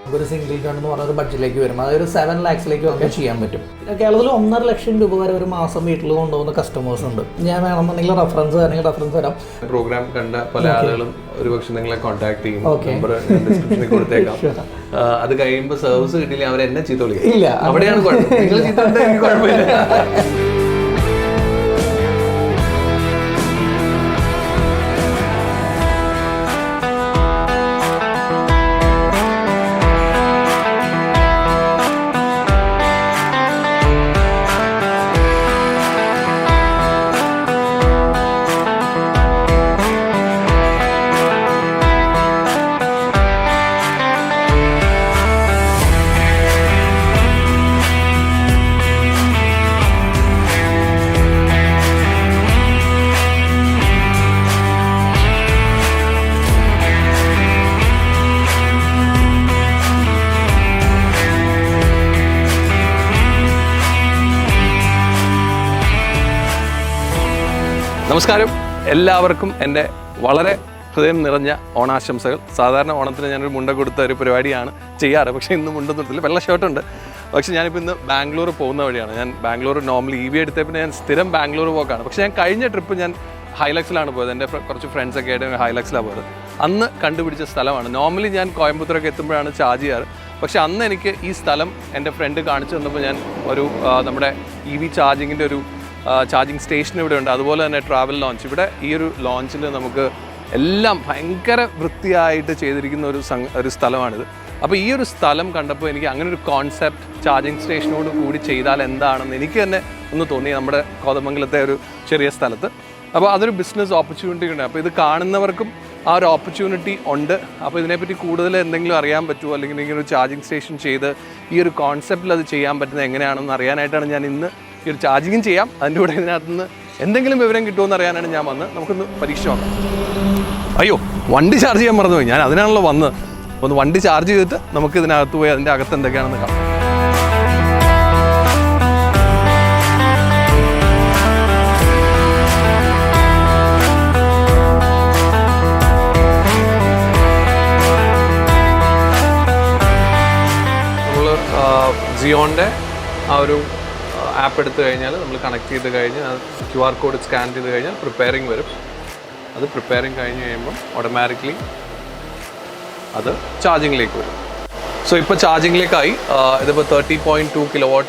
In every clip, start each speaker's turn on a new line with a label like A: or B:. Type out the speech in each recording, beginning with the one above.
A: ഒരു single gun എന്ന് പറഞ്ഞ ഒരു ബഡ്ജറ്റിലേക്ക് വരും. അതൊരു 7 lakhs ഒക്കെ ചെയ്യാൻ പറ്റും. കേരളത്തിൽ 1.5 ലക്ഷം രൂപ വരെ ഒരു മാസം വീട്ടിൽ കൊണ്ടുപോകുന്ന കസ്റ്റമേഴ്സ് ഉണ്ട്. ഞാൻ വേണമെന്നുണ്ടെങ്കിൽ റെഫറൻസ് തരാം.
B: പ്രോഗ്രാം കണ്ട പല ആളുകളും ഒരുപക്ഷെ നിങ്ങളെ കോൺടാക്ട് ചെയ്യും. നമ്പർ ഡിസ്ക്രിപ്ഷനിൽ കൊടുത്തേക്കാം. അത് കഴിയുമ്പോൾ സർവീസ് കിട്ടിയില്ല അവർ എന്നെ ചീത്ത വിളിക്കും. ഇല്ല, അവിടെയാണ് കുഴപ്പം. നിങ്ങൾ ചീത്ത എനിക്ക് കുഴപ്പമില്ല. നമസ്കാരം, എല്ലാവർക്കും എൻ്റെ വളരെ ഹൃദയം നിറഞ്ഞ ഓണാശംസകൾ. സാധാരണ ഓണത്തിന് ഞാനൊരു മുണ്ട കൊടുത്ത ഒരു പരിപാടിയാണ് ചെയ്യാറ്, പക്ഷേ ഇന്ന് മുണ്ടൊന്നും വെള്ള ഷർട്ടുണ്ട്. പക്ഷേ ഞാനിപ്പോൾ ഇന്ന് ബാംഗ്ലൂർ പോകുന്ന വഴിയാണ്. ഞാൻ ബാംഗ്ലൂർ നോർമലി EV എടുത്ത പിന്നെ ഞാൻ സ്ഥിരം ബാംഗ്ലൂർ പോക്കാണ്. പക്ഷേ ഞാൻ കഴിഞ്ഞ ട്രിപ്പ് ഞാൻ ഹൈലക്സിലാണ് പോയത്. എൻ്റെ കുറച്ച് ഫ്രണ്ട്സൊക്കെ ആയിട്ട് ഹൈലക്സിലാണ് പോയത്. അന്ന് കണ്ടുപിടിച്ച സ്ഥലമാണ്. നോർമലി ഞാൻ കോയമ്പത്തൂരൊക്കെ എത്തുമ്പോഴാണ് ചാർജ് ചെയ്യാറ്. പക്ഷേ അന്ന് എനിക്ക് ഈ സ്ഥലം എൻ്റെ ഫ്രണ്ട് കാണിച്ചു തന്നപ്പോൾ ഞാൻ ഒരു നമ്മുടെ EV ചാർജിങ്ങിൻ്റെ ഒരു ചാർജിങ് സ്റ്റേഷൻ ഇവിടെ ഉണ്ട്. അതുപോലെ തന്നെ ട്രാവൽ ലോഞ്ച്. ഇവിടെ ഈ ഒരു ലോഞ്ചിൽ നമുക്ക് എല്ലാം ഭയങ്കര വൃത്തിയായിട്ട് ചെയ്തിരിക്കുന്ന ഒരു സ്ഥലമാണിത്. അപ്പോൾ ഈ ഒരു സ്ഥലം കണ്ടപ്പോൾ എനിക്ക് അങ്ങനെ ഒരു കോൺസെപ്റ്റ് ചാർജിങ് സ്റ്റേഷനോട് കൂടി ചെയ്താൽ എന്താണെന്ന് എനിക്ക് തന്നെ ഒന്ന് തോന്നി, നമ്മുടെ കോതമംഗലത്തെ ഒരു ചെറിയ സ്ഥലത്ത്. അപ്പോൾ അതൊരു ബിസിനസ് ഓപ്പർച്യൂണിറ്റി ഉണ്ട്. അപ്പോൾ ഇത് കാണുന്നവർക്കും ആ ഒരു ഓപ്പർച്യൂണിറ്റി ഉണ്ട്. അപ്പോൾ ഇതിനെപ്പറ്റി കൂടുതൽ എന്തെങ്കിലും അറിയാൻ പറ്റുമോ, അല്ലെങ്കിൽ ഇങ്ങനെ ഒരു ചാർജിങ് സ്റ്റേഷൻ ചെയ്ത് ഈ ഒരു കോൺസെപ്റ്റിൽ അത് ചെയ്യാൻ പറ്റുന്നത് എങ്ങനെയാണെന്ന് അറിയാനായിട്ടാണ് ഞാൻ ഇന്ന് ഈ ഒരു ചാർജിങ്ങും ചെയ്യാം, അതിൻ്റെ കൂടെ ഇതിനകത്തുനിന്ന് എന്തെങ്കിലും വിവരം കിട്ടുമെന്ന് അറിയാനാണ് ഞാൻ വന്നത്. നമുക്കൊന്ന് പരീക്ഷ നോക്കാം. അയ്യോ, വണ്ടി ചാർജ് ചെയ്യാൻ മറന്നുപോയി. ഞാൻ അതിനാണല്ലോ വന്നത്. ഒന്ന് വണ്ടി ചാർജ് ചെയ്തിട്ട് നമുക്ക് ഇതിനകത്ത് പോയി അതിൻ്റെ അകത്ത് എന്തൊക്കെയാണെന്ന് കാണാം. നമ്മൾ ജിയോൻ്റെ ആ ഒരു ആപ്പ് എടുത്തു കഴിഞ്ഞാൽ നമ്മൾ കണക്ട് ചെയ്ത് കഴിഞ്ഞ് QR കോഡ് സ്കാൻ ചെയ്ത് കഴിഞ്ഞാൽ പ്രിപ്പയറിങ് വരും. അത് പ്രിപ്പയറിങ് കഴിഞ്ഞ് കഴിയുമ്പം ഓട്ടോമാറ്റിക്കലി അത് ചാർജിങ്ങിലേക്ക് വരും. സോ ഇപ്പോൾ ചാർജിങ്ങിലേക്കായി. ഇതിപ്പോൾ 30.2 kW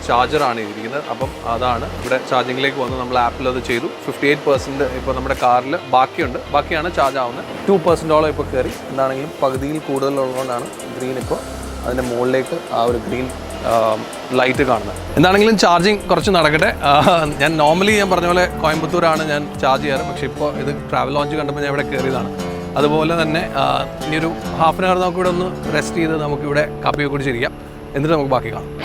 B: ചാർജറാണ് ഇരിക്കുന്നത്. അപ്പം അതാണ് ഇവിടെ ചാർജിങ്ങിലേക്ക് വന്ന് നമ്മൾ ആപ്പിൽ അത് ചെയ്തു. 58% ഇപ്പോൾ നമ്മുടെ കാറിൽ ബാക്കിയാണ് ചാർജ് ആവുന്നത്. 2% ഇപ്പോൾ കയറി. എന്താണെങ്കിലും പകുതിയിൽ കൂടുതലുള്ളതുകൊണ്ടാണ് ഗ്രീൻ ഇപ്പോൾ അതിൻ്റെ മുകളിലേക്ക് ആ ഒരു ഗ്രീൻ ലൈറ്റ് കാണുന്നത്. എന്താണെങ്കിലും ചാർജിങ് കുറച്ച് നടക്കട്ടെ. ഞാൻ നോർമലി ഞാൻ പറഞ്ഞ പോലെ കോയമ്പത്തൂരാണ് ഞാൻ ചാർജ് ചെയ്യാറ്. പക്ഷേ ഇപ്പോൾ ഇത് ട്രാവൽ ലോഞ്ച് കണ്ടപ്പോൾ ഞാൻ ഇവിടെ കയറിയതാണ്. അതുപോലെ തന്നെ ഇനിയൊരു ഹാഫ് ആൻ അവർ നമുക്കിവിടെ ഒന്ന് റെസ്റ്റ് ചെയ്ത് നമുക്കിവിടെ കാപ്പിയൊക്കെ കുടിച്ചിരിക്കാം. എന്നിട്ട് നമുക്ക് ബാക്കി കാണാം.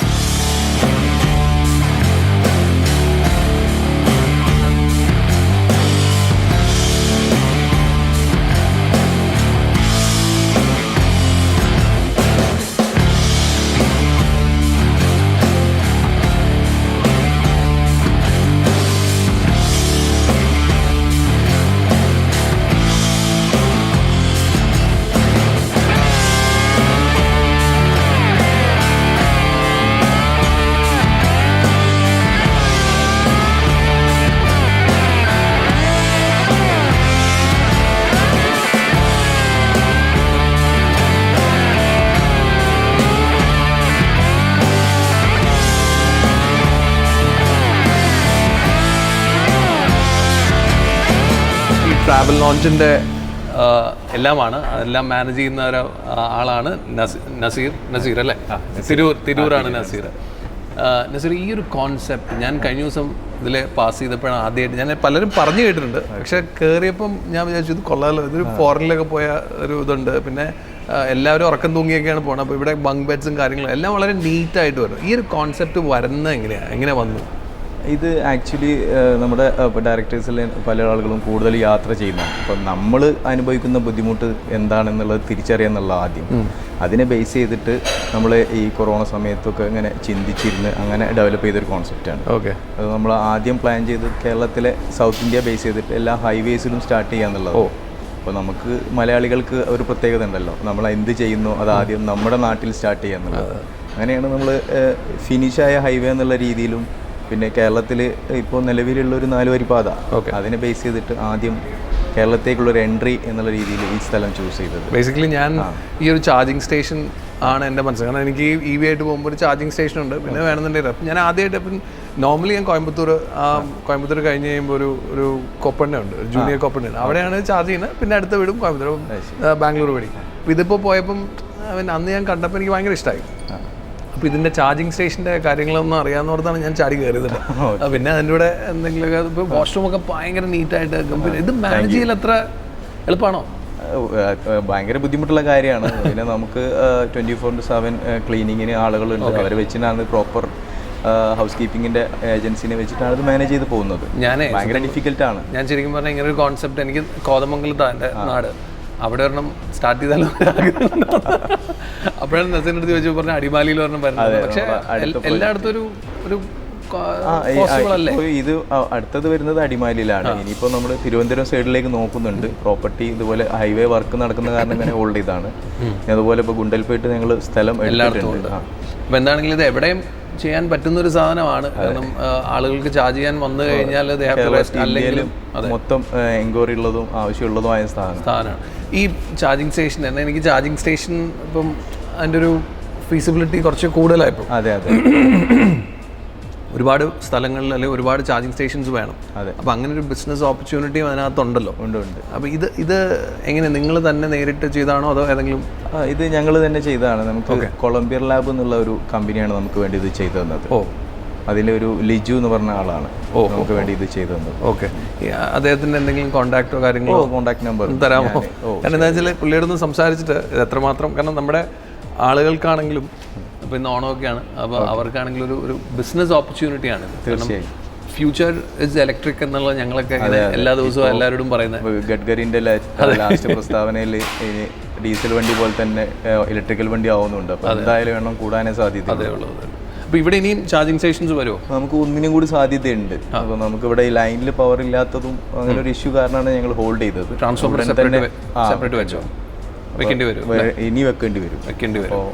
B: ട്രാവൽ ലോഞ്ചിൻ്റെ എല്ലാമാണ്. അതെല്ലാം മാനേജ് ചെയ്യുന്ന ഒരു ആളാണ് നസീർ അല്ലേ? തിരൂരാണ് നസീർ. ഈ ഒരു കോൺസെപ്റ്റ് ഞാൻ കഴിഞ്ഞ ദിവസം ഇതിൽ പാസ് ചെയ്തപ്പോഴാണ് ആദ്യമായിട്ട്. ഞാൻ പലരും പറഞ്ഞു കേട്ടിട്ടുണ്ട്, പക്ഷെ കയറിയപ്പം ഞാൻ വിചാരിച്ചു ഇത് കൊള്ളാമല്ലോ, ഇതൊരു ഫോറിനിലൊക്കെ പോയ ഒരു ഇതുണ്ട്. പിന്നെ എല്ലാവരും ഉറക്കം തൂങ്ങിയൊക്കെയാണ് പോകുന്നത്. അപ്പോൾ ഇവിടെ ബങ്ക് ബെഡ്സും കാര്യങ്ങളും എല്ലാം വളരെ നീറ്റായിട്ട് വരും. ഈ ഒരു കോൺസെപ്റ്റ് വരുന്നത് എങ്ങനെ വന്നു?
C: ഇത് ആക്ച്വലി നമ്മുടെ ഡയറക്ടേഴ്സിൽ പല ആളുകളും കൂടുതൽ യാത്ര ചെയ്യുന്നതാണ്. അപ്പം നമ്മൾ അനുഭവിക്കുന്ന ബുദ്ധിമുട്ട് എന്താണെന്നുള്ളത് തിരിച്ചറിയാന്നുള്ള ആദ്യം അതിനെ ബേസ് ചെയ്തിട്ട് നമ്മൾ ഈ കൊറോണ സമയത്തൊക്കെ ഇങ്ങനെ ചിന്തിച്ചിരുന്ന് അങ്ങനെ ഡെവലപ്പ് ചെയ്തൊരു കോൺസെപ്റ്റാണ്.
B: ഓക്കെ,
C: അത് നമ്മൾ ആദ്യം പ്ലാൻ ചെയ്ത് കേരളത്തിലെ സൗത്ത് ഇന്ത്യ ബേസ് ചെയ്തിട്ട് എല്ലാ ഹൈവേസിലും സ്റ്റാർട്ട് ചെയ്യാന്നുള്ളത്. അപ്പോൾ നമുക്ക് മലയാളികൾക്ക് ഒരു പ്രത്യേകത ഉണ്ടല്ലോ, നമ്മൾ എന്ത് ചെയ്യുന്നു അത് ആദ്യം നമ്മുടെ നാട്ടിൽ സ്റ്റാർട്ട് ചെയ്യുക എന്നുള്ളത്. അങ്ങനെയാണ് നമ്മൾ ഫിനിഷായ ഹൈവേ എന്നുള്ള രീതിയിലും പിന്നെ കേരളത്തിൽ ഇപ്പോൾ നിലവിലുള്ളൊരു 4 വരി പാത അതിനെ ബേസ് ചെയ്തിട്ട് ആദ്യം കേരളത്തേക്കുള്ളൊരു എൻട്രി എന്നുള്ള രീതിയിൽ ഈ സ്ഥലം ചൂസ് ചെയ്തത്.
B: ബേസിക്കലി ഞാൻ ഈ ഒരു ചാർജിങ് സ്റ്റേഷൻ ആണ് എൻ്റെ മനസ്സിൽ. കാരണം എനിക്ക് EV ആയിട്ട് പോകുമ്പോൾ ഒരു ചാർജിങ് സ്റ്റേഷൻ ഉണ്ട്, പിന്നെ വേണമെന്നുണ്ടെങ്കിൽ അപ്പം ഞാൻ ആദ്യമായിട്ട് ഇപ്പം നോർമലി ഞാൻ കോയമ്പത്തൂർ കഴിഞ്ഞ് കഴിയുമ്പോൾ ഒരു കൊപ്പണ്ണ ഉണ്ട്, ഒരു ജൂനിയർ കൊപ്പണ്ണ ഉണ്ട്, അവിടെയാണ് ചാർജ് ചെയ്യുന്നത്. പിന്നെ അടുത്ത വീടും കോയമ്പത്തൂർ, ബാംഗ്ലൂർ വഴി. അപ്പോൾ ഇതിപ്പോൾ പോയപ്പം അന്ന് ഞാൻ കണ്ടപ്പോൾ എനിക്ക് ഭയങ്കര ഇഷ്ടമായി. അപ്പോൾ ഇതിൻ്റെ ചാർജിങ് സ്റ്റേഷൻ്റെ കാര്യങ്ങളൊന്നും അറിയാവുന്നവർത്താണ് ഞാൻ ചാടി കയറിയത്. പിന്നെ അതിൻ്റെ കൂടെ എന്തെങ്കിലുമൊക്കെ ഇപ്പോൾ വാഷ്റൂമൊക്കെ ഭയങ്കര നീറ്റായിട്ട് ഇത് മാനേജ് ചെയ്യൽ എത്ര എളുപ്പമാണോ?
C: ഭയങ്കര ബുദ്ധിമുട്ടുള്ള കാര്യമാണ്. പിന്നെ നമുക്ക് 24/7 ക്ലീനിങ്ങിന് ആളുകളുണ്ട്, അവരെ വെച്ചിട്ടാണ് പ്രോപ്പർ ഹൗസ് കീപ്പിങ്ങിൻ്റെ ഏജൻസിനെ വെച്ചിട്ടാണ് അത് മാനേജ് ചെയ്ത് പോകുന്നത്. ഭയങ്കര ഡിഫിക്കൽട്ടാണ്.
B: ഞാൻ ശരിക്കും പറഞ്ഞാൽ ഇങ്ങനെ ഒരു കോൺസെപ്റ്റ് എനിക്ക് കോതമംഗലത്താണ് എൻ്റെ നാട്, അവിടെ ഒരെണ്ണം സ്റ്റാർട്ട് ചെയ്താലും അപ്പോഴാണ് നസീറിൻ്റെ അടുത്ത് ചോദിച്ചു പറഞ്ഞ അടിമാലിയിൽ ഒരെണ്ണം വരുന്നത്. പക്ഷേ എല്ലായിടത്തും ഒരു
C: ഇത് അടുത്തത് വരുന്നത് അടിമാലിയിലാണ്. ഇനിയിപ്പോൾ നമ്മൾ തിരുവനന്തപുരം സൈഡിലേക്ക് നോക്കുന്നുണ്ട്. പ്രോപ്പർട്ടി ഇതുപോലെ ഹൈവേ വർക്ക് നടക്കുന്ന കാരണം ഇങ്ങനെ ഹോൾഡ് ചെയ്താണ്. അതുപോലെ ഇപ്പോൾ ഗുണ്ടൽപേട്ട് ഞങ്ങൾ സ്ഥലം എടുത്തിട്ടുണ്ട്.
B: അപ്പോൾ എന്താണെങ്കിലും ഇത് എവിടെയും ചെയ്യാൻ പറ്റുന്ന ഒരു സാധനമാണ്. കാരണം ആളുകൾക്ക് ചാർജ് ചെയ്യാൻ വന്നു കഴിഞ്ഞാൽ
C: അല്ലെങ്കിലും മൊത്തം എൻക്വയറി ഉള്ളതും ആവശ്യമുള്ളതുമായ സ്ഥാനമാണ്
B: ഈ ചാർജിങ് സ്റ്റേഷൻ. എന്നാൽ എനിക്ക് ചാർജിങ് സ്റ്റേഷൻ ഇപ്പം അതിൻ്റെ ഒരു ഫീസിബിലിറ്റി കുറച്ച് കൂടുതലായിപ്പോൾ.
C: അതെ അതെ,
B: ഒരുപാട് സ്ഥലങ്ങളിൽ അല്ലെങ്കിൽ ഒരുപാട് ചാർജിങ് സ്റ്റേഷൻസ് വേണം. അപ്പോൾ അങ്ങനെ ഒരു ബിസിനസ് ഓപ്പർച്യൂണിറ്റിയും അതിനകത്തുണ്ടല്ലോ.
C: ഉണ്ട്.
B: അപ്പോൾ ഇത് എങ്ങനെ നിങ്ങൾ തന്നെ നേരിട്ട് ചെയ്താണോ അതോ ഏതെങ്കിലും?
C: ഇത് ഞങ്ങൾ തന്നെ ചെയ്തതാണ്. നമുക്ക് കൊളംബിയർ ലാബ് എന്നുള്ള ഒരു കമ്പനിയാണ് നമുക്ക് വേണ്ടി ഇത് ചെയ്തു തന്നത്. അതിലൊരു ലിജു എന്ന് പറഞ്ഞ ആളാണ് നമുക്ക് വേണ്ടി ഇത് ചെയ്തു തന്നത്.
B: ഓക്കെ, അദ്ദേഹത്തിൻ്റെ എന്തെങ്കിലും കോൺടാക്റ്റോ കാര്യങ്ങളോ?
C: കോൺടാക്ട് നമ്പർ
B: തരാമോ? കാരണം എന്താ വെച്ചാൽ പുള്ളിയോട് ഒന്ന് സംസാരിച്ചിട്ട് ഇത് എത്രമാത്രം, കാരണം നമ്മുടെ ആളുകൾക്കാണെങ്കിലും ഇപ്പോൾ ഇന്ന് ഓണമൊക്കെയാണ്, അപ്പോൾ അവർക്കാണെങ്കിലും ഒരു ബിസിനസ് ഓപ്പർച്യൂണിറ്റിയാണ്.
C: തീർച്ചയായും
B: ഫ്യൂച്ചർ ഇസ് ഇലക്ട്രിക് എന്നുള്ളത് ഞങ്ങളൊക്കെ എല്ലാ ദിവസവും എല്ലാവരോടും പറയുന്നത്.
C: ഗഡ്കരിൻ്റെ ലാസ്റ്റ് പ്രസ്താവനയിൽ ഡീസൽ വണ്ടി പോലെ തന്നെ ഇലക്ട്രിക്കൽ വണ്ടി ആവുന്നുണ്ട്. അപ്പോൾ എന്തായാലും എണ്ണം കൂടാനേ സാധ്യത.
B: അതേ ഉള്ളത്. അപ്പോൾ ഇവിടെ ഇനിയും ചാർജിങ് സ്റ്റേഷൻസ് വരുമോ?
C: നമുക്ക് ഒന്നിനും കൂടി സാധ്യതയുണ്ട്. അപ്പോൾ നമുക്ക് ഇവിടെ ഈ ലൈനിൽ പവർ ഇല്ലാത്തതും അങ്ങനെ ഒരു ഇഷ്യൂ കാരണമാണ് ഞങ്ങൾ ഹോൾഡ് ചെയ്തത്.
B: ട്രാൻസ്ഫോമർ സെപ്പറേറ്റ് വെച്ചോ? വെക്കേണ്ടി വരും.
C: ഇനി വെക്കേണ്ടി വരും.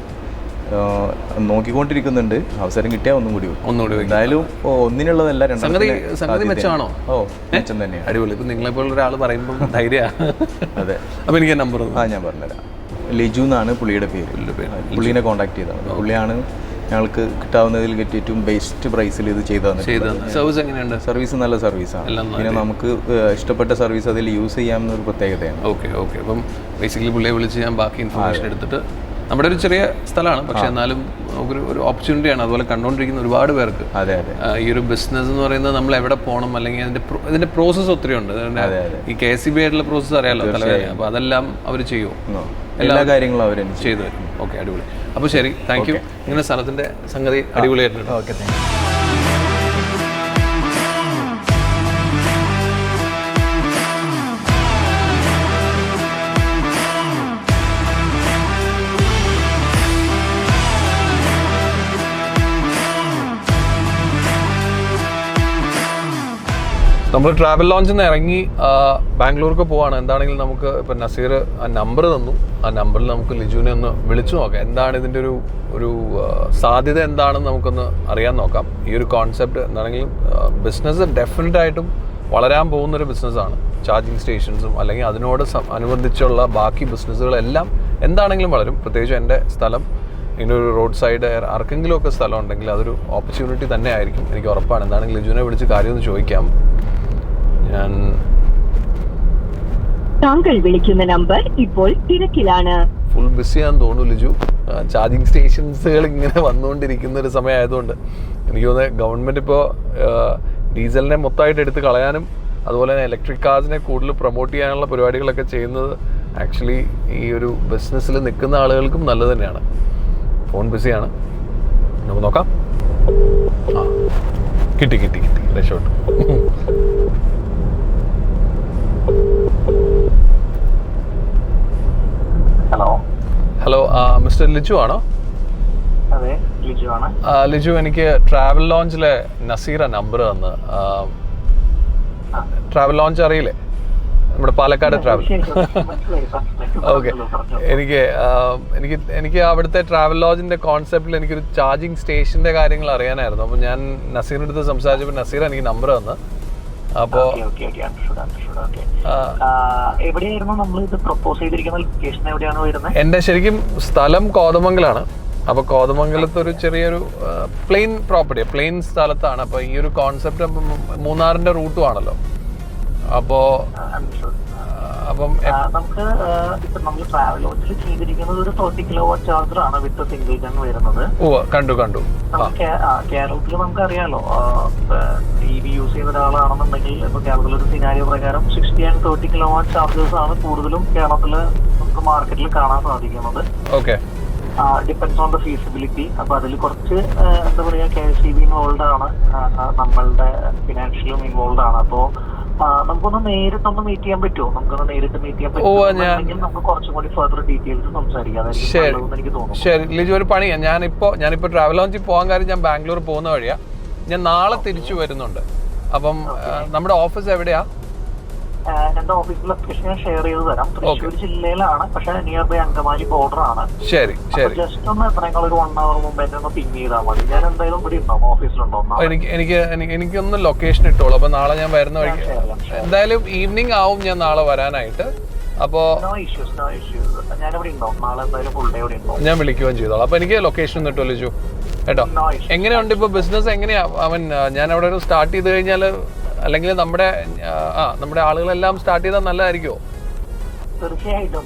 C: അപ്പോൾ നോക്കിക്കൊണ്ടിരിക്കുന്നുണ്ട്. അവസരം കിട്ടിയാൽ ഒന്നുകൂടി എന്തായാലും ഒന്നിനുള്ളതല്ല,
B: സംഗതി മെച്ചമാണോ?
C: മെച്ചം തന്നെയാണ്.
B: അടിപൊളി. ഇപ്പം നിങ്ങളെപ്പോലുള്ള ഒരാൾ പറയുമ്പോൾ ധൈര്യമാണ്.
C: അതെ.
B: അപ്പോൾ എനിക്ക് നമ്പർ
C: ഞാൻ പറഞ്ഞുതരാം. ലിജു എന്നാണ് പുള്ളിയുടെ പേര്. പുള്ളീനെ കോൺടാക്ട് ചെയ്താണ്. പുള്ളിയാണ് ഞങ്ങൾക്ക് കിട്ടാവുന്നതിൽ ഏറ്റവും ബെസ്റ്റ് പ്രൈസിൽ ഇത് ചെയ്തു തന്നിട്ടുണ്ട്.
B: സർവീസ് എങ്ങനെയുണ്ട്?
C: സർവീസ് നല്ല സർവീസാണ്. പിന്നെ നമുക്ക് ഇഷ്ടപ്പെട്ട സർവീസ് അതിൽ യൂസ് ചെയ്യാമെന്നൊരു പ്രത്യേകതയാണ്.
B: ഓക്കെ. അപ്പം ബേസിക്കലി പുള്ളിയെ വിളിച്ച് ഞാൻ ബാക്കി ഇൻഫർമേഷൻ എടുത്തിട്ട്, നമ്മുടെ ഒരു ചെറിയ സ്ഥലമാണ് പക്ഷെ എന്നാലും നമുക്കൊരു ഓപ്പർച്യൂണിറ്റിയാണ്. അതുപോലെ കണ്ടുകൊണ്ടിരിക്കുന്ന ഒരുപാട് പേർക്ക് ഈ ഒരു ബിസിനസ് എന്ന് പറയുന്നത് നമ്മൾ എവിടെ പോകണം, അല്ലെങ്കിൽ ഇതിന്റെ പ്രോസസ്സ് ഒത്തിരി ഉണ്ട്. ഈ KCB ആയിട്ടുള്ള പ്രോസസ്സ് അറിയാലോ തലവേദന, അപ്പോൾ അതെല്ലാം അവർ ചെയ്യുമോ?
C: എല്ലാ കാര്യങ്ങളും അവർ
B: ചെയ്തു തരും. ഓക്കെ, അടിപൊളി. അപ്പോൾ ശരി, താങ്ക് യു. ഇങ്ങനെ സ്ഥലത്തിന്റെ സംഗതി അടിപൊളിയായിട്ടുണ്ട്.
C: Okay, thank you.
B: നമ്മൾ ട്രാവൽ ലോഞ്ചിൽ നിന്ന് ഇറങ്ങി ബാംഗ്ലൂർക്ക് പോവാണ്. എന്താണെങ്കിലും നമുക്ക് ഇപ്പം നസീർ ആ നമ്പർ തന്നു. ആ നമ്പറിൽ നമുക്ക് ലിജുവിനെ ഒന്ന് വിളിച്ചു നോക്കാം. എന്താണ് ഇതിൻ്റെ ഒരു സാധ്യത എന്താണെന്ന് നമുക്കൊന്ന് അറിയാൻ നോക്കാം. ഈ ഒരു കോൺസെപ്റ്റ് എന്താണെങ്കിലും ബിസിനസ് ഡെഫിനറ്റായിട്ടും വളരാൻ പോകുന്നൊരു ബിസിനസ്സാണ്. ചാർജിങ് സ്റ്റേഷൻസും അല്ലെങ്കിൽ അതിനോട് അനുബന്ധിച്ചുള്ള ബാക്കി ബിസിനസ്സുകളെല്ലാം എന്താണെങ്കിലും വളരും. പ്രത്യേകിച്ച് എൻ്റെ സ്ഥലം ഇങ്ങനെ ഒരു റോഡ് സൈഡ് ആർക്കെങ്കിലും ഒക്കെ സ്ഥലം ഉണ്ടെങ്കിൽ അതൊരു ഓപ്പർച്യൂണിറ്റി തന്നെ ആയിരിക്കും, എനിക്ക് ഉറപ്പാണ്. എന്താണെങ്കിലും ലിജുവിനെ വിളിച്ച് കാര്യമൊന്ന് ചോദിക്കാം. ഞാൻ
D: താങ്കൾ വിളിക്കുന്ന നമ്പർ ഇപ്പോൾ തിരക്കിലാണ്.
B: ഫുൾ ബിസിയാന്ന് തോന്നുന്നു ലിജു. ചാർജിങ് സ്റ്റേഷൻസുകൾ ഇങ്ങനെ വന്നുകൊണ്ടിരിക്കുന്ന ഒരു സമയമായതുകൊണ്ട് എനിക്ക് തോന്നുന്നത് ഗവൺമെൻറ് ഇപ്പോൾ ഡീസലിനെ മൊത്തമായിട്ട് എടുത്ത് കളയാനും അതുപോലെ തന്നെ ഇലക്ട്രിക് കാർസിനെ കൂടുതൽ പ്രൊമോട്ട് ചെയ്യാനുള്ള പരിപാടികളൊക്കെ ചെയ്യുന്നത് ആക്ച്വലി ഈ ഒരു ബിസിനസ്സിൽ നിൽക്കുന്ന ആളുകൾക്കും നല്ലത് തന്നെയാണ്. ഫോൺ ബിസിയാണ്, നമുക്ക് നോക്കാം. കിട്ടി രക്ഷപ്പെട്ടു. ഹലോ, മിസ്റ്റർ ലിജു ആണോ?
E: അതെ, ലിജു ആണ്.
B: ലിജു, എനിക്ക് ട്രാവൽ ലോഞ്ചിലെ നസീറ നമ്പർ തന്ന്. ട്രാവൽ ലോഞ്ച് അറിയില്ലേ? നമ്മുടെ പാലക്കാട് ട്രാവൽ.
E: മനസ്സിലായി.
B: ഓക്കെ, എനിക്ക് അവിടുത്തെ ട്രാവൽ ലോജിന്റെ കോൺസെപ്റ്റിൽ എനിക്കൊരു ചാർജിങ് സ്റ്റേഷന്റെ കാര്യങ്ങൾ അറിയാനായിരുന്നു. അപ്പോൾ ഞാൻ നസീറിന്റെ അടുത്ത് സംസാരിച്ചപ്പോൾ നസീർ എനിക്ക് നമ്പർ തന്നു. അപ്പോൾ
E: എവിടെയായിരുന്നു നമ്മൾ ഇത് പ്രപ്പോസ് ചെയ്തിരിക്കുന്ന ലൊക്കേഷൻ? എവിടെയാണ് വരുന്നത്?
B: എൻ്റെ ശരിക്കും സ്ഥലം കോതമംഗലാണ്. അപ്പോൾ കോതമംഗലത്ത് ഒരു ചെറിയൊരു പ്ലെയിൻ പ്രോപ്പർട്ടി, പ്ലെയിൻ സ്ഥലത്താണ്. അപ്പോൾ ഈ ഒരു കോൺസെപ്റ്റ് മൂന്നാറിന്റെ റൂട്ടും ആണല്ലോ. അപ്പോൾ
E: നമുക്ക് ഇപ്പൊ നമ്മൾ ട്രാവൽ ലോഞ്ചിൽ ചെയ്തിരിക്കുന്നത് ഒരു 30 kW ചാർജർ ആണ് വിത്ത് സിംഗിൾ ഗൺ വരുന്നത്.
B: കണ്ടു.
E: കേരളത്തിൽ നമുക്ക് അറിയാലോ, EV യൂസ് ചെയ്യുന്ന ഒരാളാണെന്നുണ്ടെങ്കിൽ ഇപ്പൊ കേരളത്തിലെ ഒരു സിനാരിയോ പ്രകാരം 60 and 30 kW ചാർജേഴ്സ് ആണ് കൂടുതലും കേരളത്തില് നമുക്ക് മാർക്കറ്റിൽ കാണാൻ സാധിക്കുന്നത്.
B: Okay,
E: depends on the feasibility. അപ്പൊ അതിൽ കുറച്ച് എന്താ പറയാ, KSEB ഇൻവോൾവ് ആണ്, നമ്മളുടെ ഫിനാൻഷ്യലും ഇൻവോൾവ് ആണ്. അപ്പോ നമുക്കൊന്ന് നേരിട്ടൊന്ന് മീറ്റ് ചെയ്യാൻ പറ്റുമോ? നമുക്കൊന്ന് നേരിട്ട് മീറ്റ് ചെയ്യാൻ പറ്റുമെങ്കിൽ നമുക്ക് കുറച്ചും കൂടി ഫർദർ ഡീറ്റെയിൽസ് സംസാരിക്കാം. എനിക്ക് തോന്നുന്നു.
B: ശരി ലിജു, ഒരു പണിയാ, ഞാനിപ്പോ ട്രാവൽ ലോഞ്ചിൽ പോകാൻ കാര്യം ഞാൻ ബാംഗ്ലൂർ പോകുന്ന വഴിയാ. ഞാൻ നാളെ തിരിച്ചു വരുന്നുണ്ട്. അപ്പം നമ്മുടെ ഓഫീസ് എവിടെയാ?
E: എന്റെ ഓഫീസ് ലൊക്കേഷൻ ഞാൻ ഷെയർ ചെയ്ത് തരാം. തൃശ്ശൂർ ജില്ലയിലാണ്, പക്ഷെ നിയർ ബൈ അങ്കമാലി ബോർഡർ ആണ്.
B: ശരി.
E: ജസ്റ്റ് ഒന്ന് എത്രയേക്കാൾ ഒരു 1 hour മുമ്പ് എന്നെ ഒന്ന് പിങ് ചെയ്താൽ മതി. ഞാൻ എന്തായാലും ഇവിടെ ഉണ്ടാവും, ഓഫീസിലുണ്ടാവും.
B: എനിക്കൊന്ന് ലൊക്കേഷൻ ഇട്ടോളൂ. അപ്പൊ നാളെ ഞാൻ വരുന്ന വഴിക്ക് എന്തായാലും ഈവനിങ് ആവും ഞാൻ നാളെ വരാനായിട്ട്. അപ്പോ
E: ഞാനിവിടെ ഉണ്ടാവും നാളെ, എന്തായാലും ഫുൾ ഡേ ഇവിടെ ഉണ്ടാവും.
B: ഞാൻ വിളിക്കുകയും ചെയ്തോളാം. അപ്പൊ എനിക്ക് ലൊക്കേഷൻ കിട്ടുമോ ലിജു? കേട്ടോ, എങ്ങനെയുണ്ട് ഇപ്പൊ ബിസിനസ്? എങ്ങനെയാ ഞാൻ അവിടെ ഒരു സ്റ്റാർട്ട് ചെയ്ത് കഴിഞ്ഞാൽ, അല്ലെങ്കിൽ നമ്മുടെ ആളുകളെല്ലാം സ്റ്റാർട്ട് ചെയ്താൽ നല്ലതായിരിക്കുമോ?
E: തീർച്ചയായിട്ടും.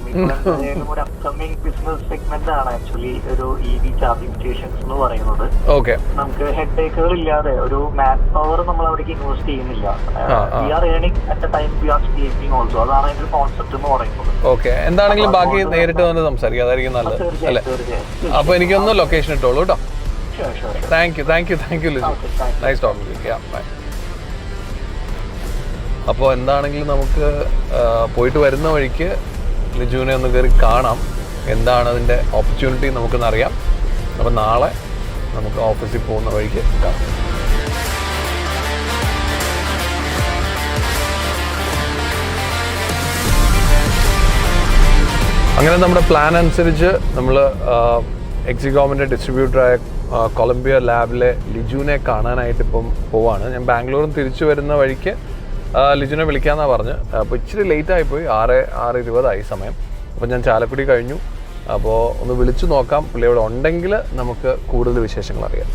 E: ഒരു അപ്കമിങ് ബിസിനസ് സെഗ്മെന്റ് ആണ് ആക്ച്വലി ഒരു EV ചാർജിംഗ് സ്റ്റേഷൻസ് എന്ന് പറയുന്നത്.
B: ഓക്കെ,
E: നമുക്ക് ഹെഡ് ഏക്കുകൾ ഇല്ലാതെ ഒരു മാൻ പവർ നമ്മൾ അവിടേക്ക് ഇൻവെസ്റ്റ് ചെയ്യുന്നില്ല. We are earning at a time we are sleeping also. അതാണ് അതിന്റെ കോൺസെപ്റ്റ് എന്ന് പറയുന്നത്.
B: ഓക്കെ, എന്താണെങ്കിലും ബാക്കി നേരിട്ട് വന്ന് സംസാരിക്കാം, അതായിരിക്കും നല്ലത് അല്ലേ? അപ്പൊ എനിക്കൊന്ന് ലൊക്കേഷൻ ഇട്ടോളൂ കേട്ടോ. Thank you Liju, nice talking to you. Bye. അപ്പോൾ എന്താണെങ്കിലും നമുക്ക് പോയിട്ട് വരുന്ന വഴിക്ക് ലിജുവിനെ ഒന്ന് കയറി കാണാം. എന്താണ് അതിൻ്റെ ഓപ്പർച്യൂണിറ്റി നമുക്കൊന്നറിയാം. അപ്പോൾ നാളെ നമുക്ക് ഓഫീസിൽ പോകുന്ന വഴിക്ക് കാണാം. അങ്ങനെ നമ്മുടെ പ്ലാൻ അനുസരിച്ച് നമ്മൾ എക്സികോമിൻ്റെ ഡിസ്ട്രിബ്യൂട്ടറായ കൊളംബിയ ലാബിലെ ലിജുവിനെ കാണാനായിട്ട് ഇപ്പം പോവാണ്. ഞാൻ ബാംഗ്ലൂരിൽ തിരിച്ചു വരുന്ന വഴിക്ക് ലിജുവിനെ വിളിക്കാമെന്നാണ് പറഞ്ഞ്. അപ്പോൾ ഇച്ചിരി ലേറ്റായിപ്പോയി, 6:20 സമയം. അപ്പോൾ ഞാൻ ചാലക്കുടി കഴിഞ്ഞു. അപ്പോൾ ഒന്ന് വിളിച്ചു നോക്കാം, പുള്ളി അവിടെ ഉണ്ടെങ്കിൽ നമുക്ക് കൂടുതൽ വിശേഷങ്ങൾ അറിയാം.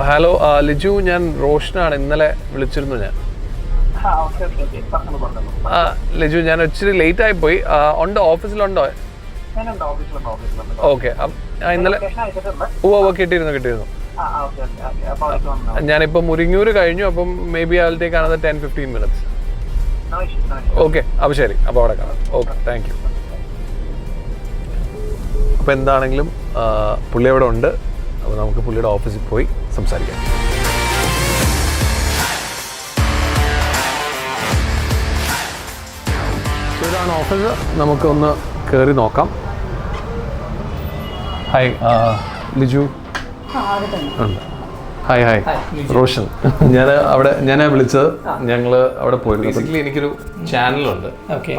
B: ഹലോ ലിജു, ഞാൻ റോഷനാണ്. ഇന്നലെ വിളിച്ചിരുന്നു ഞാൻ. ലിജു, ഞാൻ ഇച്ചിരി ലേറ്റ് ആയിപ്പോയി. ഉണ്ടോ, ഓഫീസിലുണ്ടോ? ഓക്കെ, ഇന്നലെ കിട്ടിയിരുന്നു. ഞാനിപ്പോൾ മുരിങ്ങൂർ കഴിഞ്ഞു. അപ്പം may be I will take another 10-15 minutes. Okay, അപ്പോൾ ശരി, അപ്പോൾ അവിടെ കാണാം. Okay, thank you. അപ്പോൾ എന്താണെങ്കിലും പുള്ളി അവിടെ ഉണ്ട്. അപ്പോൾ നമുക്ക് പുള്ളിയുടെ ഓഫീസിൽ പോയി സംസാരിക്കാം. ഇതാണ് ഓഫീസ്, നമുക്കൊന്ന് കയറി നോക്കാം. ഹായ് ലിജു. ഹായ് റോഷൻ. ഞാനാ വിളിച്ചത്. ഞങ്ങൾ അവിടെ പോയി. ബേസിക്കലി എനിക്കൊരു ചാനലുണ്ട്,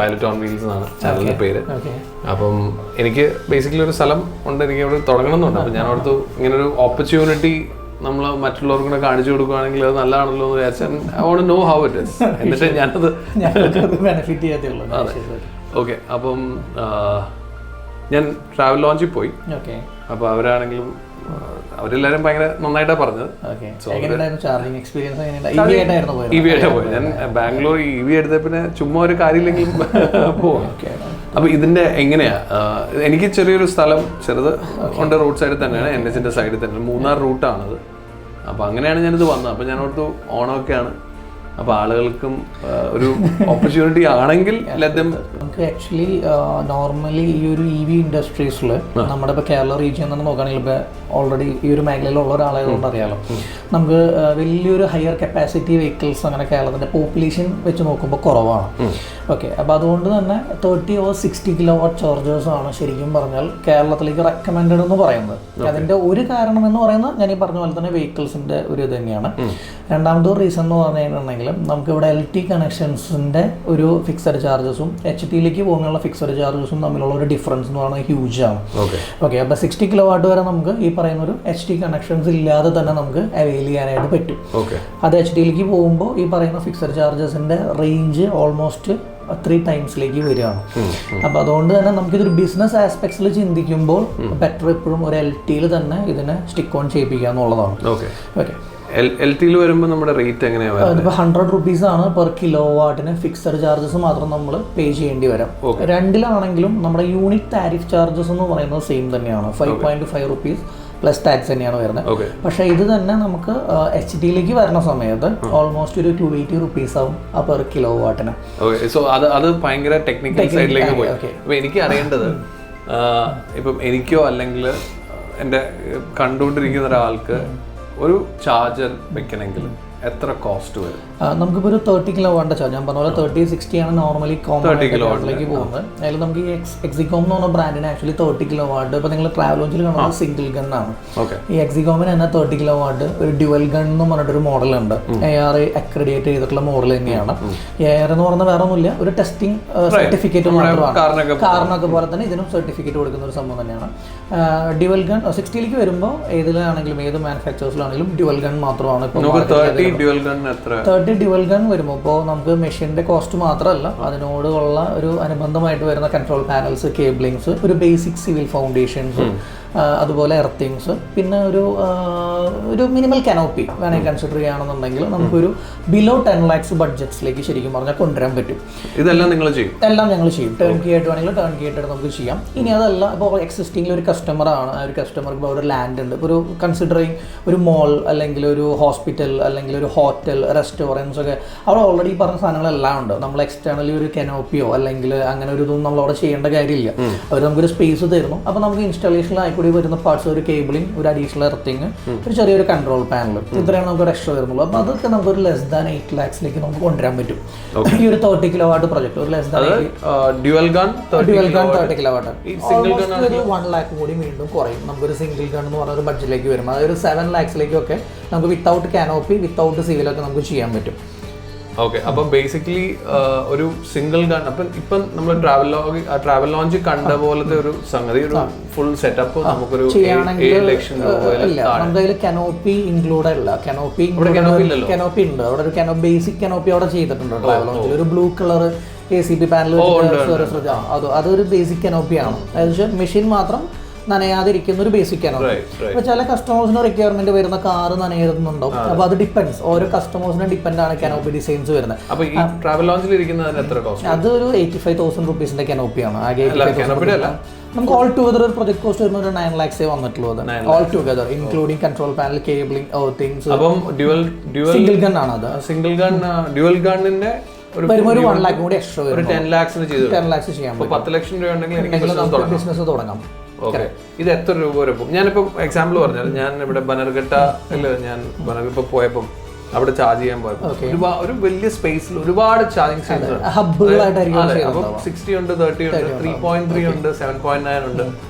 B: പൈലറ്റ് ഓൺ വീൽസ് എന്നാണ് ചാനലിൻ്റെ പേര്. അപ്പം എനിക്ക് ബേസിക്കലി ഒരു സ്ഥലം ഉണ്ട്, എനിക്ക് അവിടെ തുടങ്ങണമെന്നുണ്ട്. അപ്പം ഞാൻ അവിടുത്തെ ഇങ്ങനൊരു ഓപ്പർച്യൂണിറ്റി നമ്മൾ മറ്റുള്ളവർക്കും കൂടെ കാണിച്ചു കൊടുക്കുകയാണെങ്കിൽ അത് നല്ലതാണല്ലോ എന്ന് വിചാരിച്ചാൽ I want to know how it is. എന്നിട്ട് ഞാനത്
A: ബെനിഫിറ്റ് ചെയ്യത്തുള്ളൂ.
B: ഓക്കെ, അപ്പം ഞാൻ ട്രാവൽ ലോഞ്ചിൽ പോയി. അപ്പോൾ അവരാണെങ്കിലും അവരെല്ലാവരും ഭയങ്കര നന്നായിട്ടാണ് പറഞ്ഞത്. EV ആയിട്ടാണ് പോയത്. ഞാൻ ബാംഗ്ലൂർ EV എടുത്ത പിന്നെ ചുമ്മാ ഒരു കാര്യമില്ലെങ്കിലും പോവാം. അപ്പോൾ ഇതിൻ്റെ എങ്ങനെയാ, എനിക്ക് ചെറിയൊരു സ്ഥലം ചെറുത് ഉണ്ട്, റോഡ് സൈഡിൽ തന്നെയാണ്, NHന്റെ സൈഡിൽ തന്നെ. മൂന്നാർ റൂട്ടാണത്. അപ്പോൾ അങ്ങനെയാണ് ഞാനിത് വന്നത്. അപ്പോൾ ഞാൻ ഓർത്തു ഓണമൊക്കെയാണ്, അപ്പോൾ ആളുകൾക്കും ഒരു ഓപ്പർച്യൂണിറ്റി ആണെങ്കിൽ
A: നമുക്ക് ആക്ച്വലി നോർമലി ഈ ഒരു EV ഇൻഡസ്ട്രീസിൽ നമ്മുടെ ഇപ്പോൾ കേരള റീജിയൻ തന്നെ നോക്കുകയാണെങ്കിൽ ഇപ്പോൾ ഓൾറെഡി ഈ ഒരു മേഖലയിലുള്ള ഒരാളായതുകൊണ്ട് അറിയാലോ, നമുക്ക് വലിയൊരു ഹയർ കപ്പാസിറ്റി വെഹിക്കിൾസ് അങ്ങനെ കേരളത്തിൻ്റെ പോപ്പുലേഷൻ വെച്ച് നോക്കുമ്പോൾ കുറവാണ്. ഓക്കെ, അപ്പോൾ അതുകൊണ്ട് തന്നെ 30 or 60 kilowatt ചാർജേഴ്സ് ആണ് ശരിക്കും പറഞ്ഞാൽ കേരളത്തിലേക്ക് റെക്കമെൻഡഡ് എന്ന് പറയുന്നത്. അതിൻ്റെ ഒരു കാരണം എന്ന് പറയുന്നത് ഞാൻ ഈ പറഞ്ഞ പോലെ തന്നെ വെഹിക്കിൾസിൻ്റെ ഒരു ഇത് തന്നെയാണ്. രണ്ടാമത്തെ റീസൺ എന്ന് പറഞ്ഞു കഴിഞ്ഞിട്ടുണ്ടെങ്കിൽ നമുക്കിവിടെ LT കണക്ഷൻസിൻ്റെ ഒരു ഫിക്സഡ് ചാർജസും HTയിലേക്ക് പോകുമ്പോഴുള്ള ഫിക്സഡ് ചാർജസും തമ്മിലുള്ള ഒരു ഡിഫറൻസ് എന്ന് പറയുന്നത് ഹ്യൂജ് ആണ്. ഓക്കെ, അപ്പോൾ 60 kilowatt വരെ നമുക്ക് ഈ പറയുന്ന ഒരു HT കണക്ഷൻസ് ഇല്ലാതെ തന്നെ നമുക്ക് അവൈൽ ചെയ്യാനായിട്ട് പറ്റും. അത് HTയിലേക്ക് പോകുമ്പോൾ ഈ പറയുന്ന ഫിക്സഡ് ചാർജസിൻ്റെ റേഞ്ച് ഓൾമോസ്റ്റ് 3 ടൈംസിലേക്ക് വരികയാണ്. അപ്പോൾ അതുകൊണ്ട് തന്നെ നമുക്കിതൊരു ബിസിനസ് ആസ്പെക്ട്സിൽ ചിന്തിക്കുമ്പോൾ ബെറ്റർ എപ്പോഴും ഒരു LTയിൽ തന്നെ ഇതിനെ സ്റ്റിക്ക് ഓൺ ചെയ്യിപ്പിക്കുക എന്നുള്ളതാണ്. ഓക്കെ,
B: LTയിൽ വരുമ്പോൾ നമ്മുടെ റേറ്റ് എങ്ങനെയാണ്?
A: അതിപ്പോൾ 100 rupees ആണ് പെർ കിലോവാട്ടിന് ഫിക്സഡ് ചാർജസ് മാത്രം നമ്മൾ പേ ചെയ്യേണ്ടി വരാം. രണ്ടിലാണെങ്കിലും നമ്മുടെ യൂണിറ്റ് താരിഫ് ചാർജസ് എന്ന് പറയുന്നത് സെയിം തന്നെയാണ്, 5.5 rupees പ്ലസ് ടാക്സ് തന്നെയാണ് വരുന്നത്. പക്ഷേ ഇത് തന്നെ നമുക്ക് HTയിലേക്ക് വരുന്ന സമയത്ത് ഓൾമോസ്റ്റ് ഒരു 280 rupees ആവും ആ പെർ കിലോവാട്ടിന്.
B: സോ അത് ഭയങ്കര ടെക്നിക്കൽ സൈഡിലേക്ക് പോയി. അപ്പോൾ എനിക്ക് അറിയേണ്ടത് ഇപ്പം എനിക്കോ അല്ലെങ്കിൽ എൻ്റെ കണ്ടുകൊണ്ടിരിക്കുന്ന ഒരാൾക്ക് ഒരു ചാർജർ വെക്കണമെങ്കിൽ എത്ര കോസ്റ്റ് വരും?
A: നമുക്കിപ്പോൾ ഒരു 30 kilowatt ചാർജ്, ഞാൻ പറഞ്ഞ പോലെ 30-60 ആണ് നോർമലി കോമണിലേക്ക് പോകുന്നത്. അതിൽ നമുക്ക് ഈ എക്സികോം എന്ന് പറഞ്ഞ ബ്രാൻഡിന് ആക്ച്വലി 30 kilowatt ഇപ്പോൾ നിങ്ങൾ ട്രാവൽ ലോഞ്ചിൽ കാണുന്നത് സിംഗിൾ ഗൺ ആണ്. ഈ എക്സികോമിന് തന്നെ 30 kilowatt ഒരു ഡ്യുവൽ ഗൺ എന്ന് പറഞ്ഞിട്ടൊരു മോഡലുണ്ട്, AR അക്രഡിറ്റേറ്റ് ചെയ്തിട്ടുള്ള മോഡൽ തന്നെയാണ്. AR എന്ന് പറയുന്നത് വേറെ ഒന്നുമില്ല, ഒരു ടെസ്റ്റിംഗ് സർട്ടിഫിക്കറ്റ് മാത്രമാണ്. കാറിനൊക്കെ പോലെ തന്നെ ഇതിനും സർട്ടിഫിക്കറ്റ് കൊടുക്കുന്ന ഒരു സംഭവം തന്നെയാണ്. ഡ്യുവൽ ഗൺ 60ലേക്ക് വരുമ്പോൾ ഏതിലാണെങ്കിലും ഏത് മാനുഫാക്ചേഴ്സിലാണെങ്കിലും ഡ്യുവൽ ഗൺ മാത്രമാണ് ഇപ്പോൾ. 30 ഡ്യുവൽ ഗൺ വരുമ്പോൾ ഇപ്പോൾ നമുക്ക് മെഷീൻ്റെ കോസ്റ്റ് മാത്രമല്ല, അതിനോടുള്ള ഒരു അനുബന്ധമായിട്ട് വരുന്ന കൺട്രോൾ പാനൽസ്, കേബിളിങ്സ്, ഒരു ബേസിക് സിവിൽ ഫൗണ്ടേഷൻസ്, അതുപോലെ എർത്തിങ്സ്, പിന്നെ ഒരു മിനിമൽ കനോപ്പി വേണമെങ്കിൽ കൺസിഡർ ചെയ്യുകയാണെന്നുണ്ടെങ്കിൽ നമുക്കൊരു ബിലോ 10 lakhs ബഡ്ജറ്റ്സിലേക്ക് ശരിക്കും പറഞ്ഞാൽ കൊണ്ടുവരാൻ പറ്റും.
B: ഇതെല്ലാം നിങ്ങൾ ചെയ്യും?
A: എല്ലാം ഞങ്ങൾ ചെയ്യും. ടേൺ കീ ആയിട്ട് വേണമെങ്കിൽ ടേൺ കീ ആയിട്ട് നമുക്ക് ചെയ്യാം. ഇനി അതല്ല, ഇപ്പോൾ എക്സിസ്റ്റിംഗിൽ ഒരു കസ്റ്റമറാണ്, ആ ഒരു കസ്റ്റമർക്ക് ഇപ്പോൾ അവിടെ ലാൻഡ് ഉണ്ട്, ഇപ്പോൾ ഒരു കൺസിഡറിങ് ഒരു മോൾ അല്ലെങ്കിൽ ഒരു ഹോസ്പിറ്റൽ അല്ലെങ്കിൽ ഒരു ഹോട്ടൽ, റെസ്റ്റോറൻറ്റ്സ് ഒക്കെ അവിടെ ഓൾറെഡി പറഞ്ഞ സാധനങ്ങളെല്ലാം ഉണ്ട്. നമ്മൾ എക്സ്റ്റേണലി ഒരു കനോപ്പിയോ അല്ലെങ്കിൽ അങ്ങനെ ഒരു ഇതൊന്നും നമ്മൾ അവിടെ ചെയ്യേണ്ട കാര്യമില്ല. അവർ നമുക്കൊരു സ്പേസ് തരുന്നു. അപ്പോൾ നമുക്ക് ഇൻസ്റ്റാളേഷനിലായി കൂടി വരുന്ന പാർട്സ്, ഒരു കേബിളിംഗ്, ഒരു അഡീഷണൽ എർത്തിങ്, ഒരു ചെറിയൊരു കൺട്രോൾ പാനൽ, ഇത്രയാണ് നമുക്ക് ഒരു എക്സ്ട്രാ വരുന്നുള്ളൂ. അപ്പോൾ അതൊക്കെ നമുക്ക് ഒരു ലെസ് ദാൻ 8 lakhs നമുക്ക് കൊണ്ടുവരാൻ പറ്റും. ഈ ഒരു 30 kilowatt പ്രൊജക്ട് ഒരു less than
B: dual gun
A: 30 kilowatt, ഒരു 1 lakh കൂടി വീണ്ടും കുറയും. നമുക്കൊരു സിംഗിൾ ഗൺ എന്ന് പറഞ്ഞ ഒരു ബഡ്ജറ്റിലേക്ക് വരും. അതൊരു 7 lakhsലേക്കൊക്കെ നമുക്ക് വിത്തൗട്ട് കാനോപ്പി, വിത്തൗട്ട് സിവിലൊക്കെ നമുക്ക് ചെയ്യാൻ പറ്റും.
B: ഓക്കെ, അപ്പം ബേസിക്കലി ഒരു സിംഗിൾ ഗൺ, അപ്പം ഇപ്പം നമ്മൾ ട്രാവൽ ലോഞ്ച് കണ്ട പോലത്തെ ഒരു സംഗതി, ഒരു ഫുൾ സെറ്റപ്പ് നമുക്കൊരു 7 ലക്ഷം രൂപ.
A: നമുക്ക് അതിൽ കനോപ്പി ഇൻക്ലൂഡ് അല്ല. കനോപ്പി ഉണ്ട്, അവിടെ ഒരു ബേസിക് കനോപ്പി അവിടെ ചെയ്തിട്ടുണ്ട് ട്രാവൽ ലോഞ്ചിൽ. ഒരു ബ്ലൂ കളർ ACP പാനൽ, അതൊരു ബേസിക് കനോപ്പിയാണ്. അതായത് മെഷീൻ മാത്രം നനയാതിരിക്കുന്ന ഒരു ബേസിക് കനോപ്പി. അപ്പോൾ ചില കസ്റ്റമേഴ്സിന് റിക്വയർമെന്റ് വരുന്ന കാറ് നനയുന്നുണ്ടാവും. അപ്പോൾ അത് ഡിപ്പെൻഡ്സ്, ഓരോ കസ്റ്റമേഴ്സിനെ ഡിപ്പെൻഡ് ആണ് കനോപ്പി ഡിസൈൻസ് വരുന്നത്.
B: അപ്പോൾ ഈ ട്രാവൽ ലോഞ്ചിൽ ഇരിക്കുന്നതിന് എത്ര കോസ്റ്റ്?
A: അത് ഒരു 85,000 rupees കനോപ്പിയാണ്. ആകെ നമുക്ക് ഓൾ ടുഗദർ ഒരു പ്രൊജക്ട് കോസ്റ്റ് വരുന്ന ഒരു 9 lakhs വന്നിട്ടുള്ളത്. Altogether including control panel, cabling, earthings.
B: അപ്പം
A: സിംഗിൾ ഗൺ ആണ് അത്.
B: സിംഗിൾ ഗൺ ഡ്യുവൽ ഗണ്ണിന്റെ
A: ഒരു 1 lakh കൂടി എക്സ്ട്രാ വരും.
B: 10 lakhs ചെയ്യാൻ
A: പറ്റും.
B: 10 ലക്ഷം രൂപ ഉണ്ടെങ്കിൽ
A: ബിസിനസ് തുടങ്ങാം.
B: ഓക്കെ, ഇത് എത്ര രൂപ വരെ പോകും? ഞാനിപ്പം എക്സാമ്പിൾ പറഞ്ഞാൽ, ഞാൻ ഇവിടെ ബനർഘട്ടയിൽ ഞാൻ ബനർഘട്ട പോയപ്പം അവിടെ ചാർജ് ചെയ്യാൻ പോയപ്പോൾ ഒരു വലിയ സ്പേസിൽ ഒരുപാട് ചാർജിങ് സ്റ്റേഷനുകൾ, 60 ഉണ്ട്, 30 ഉണ്ട്, 3.3 ഉണ്ട്, 7.9 ഉണ്ട്.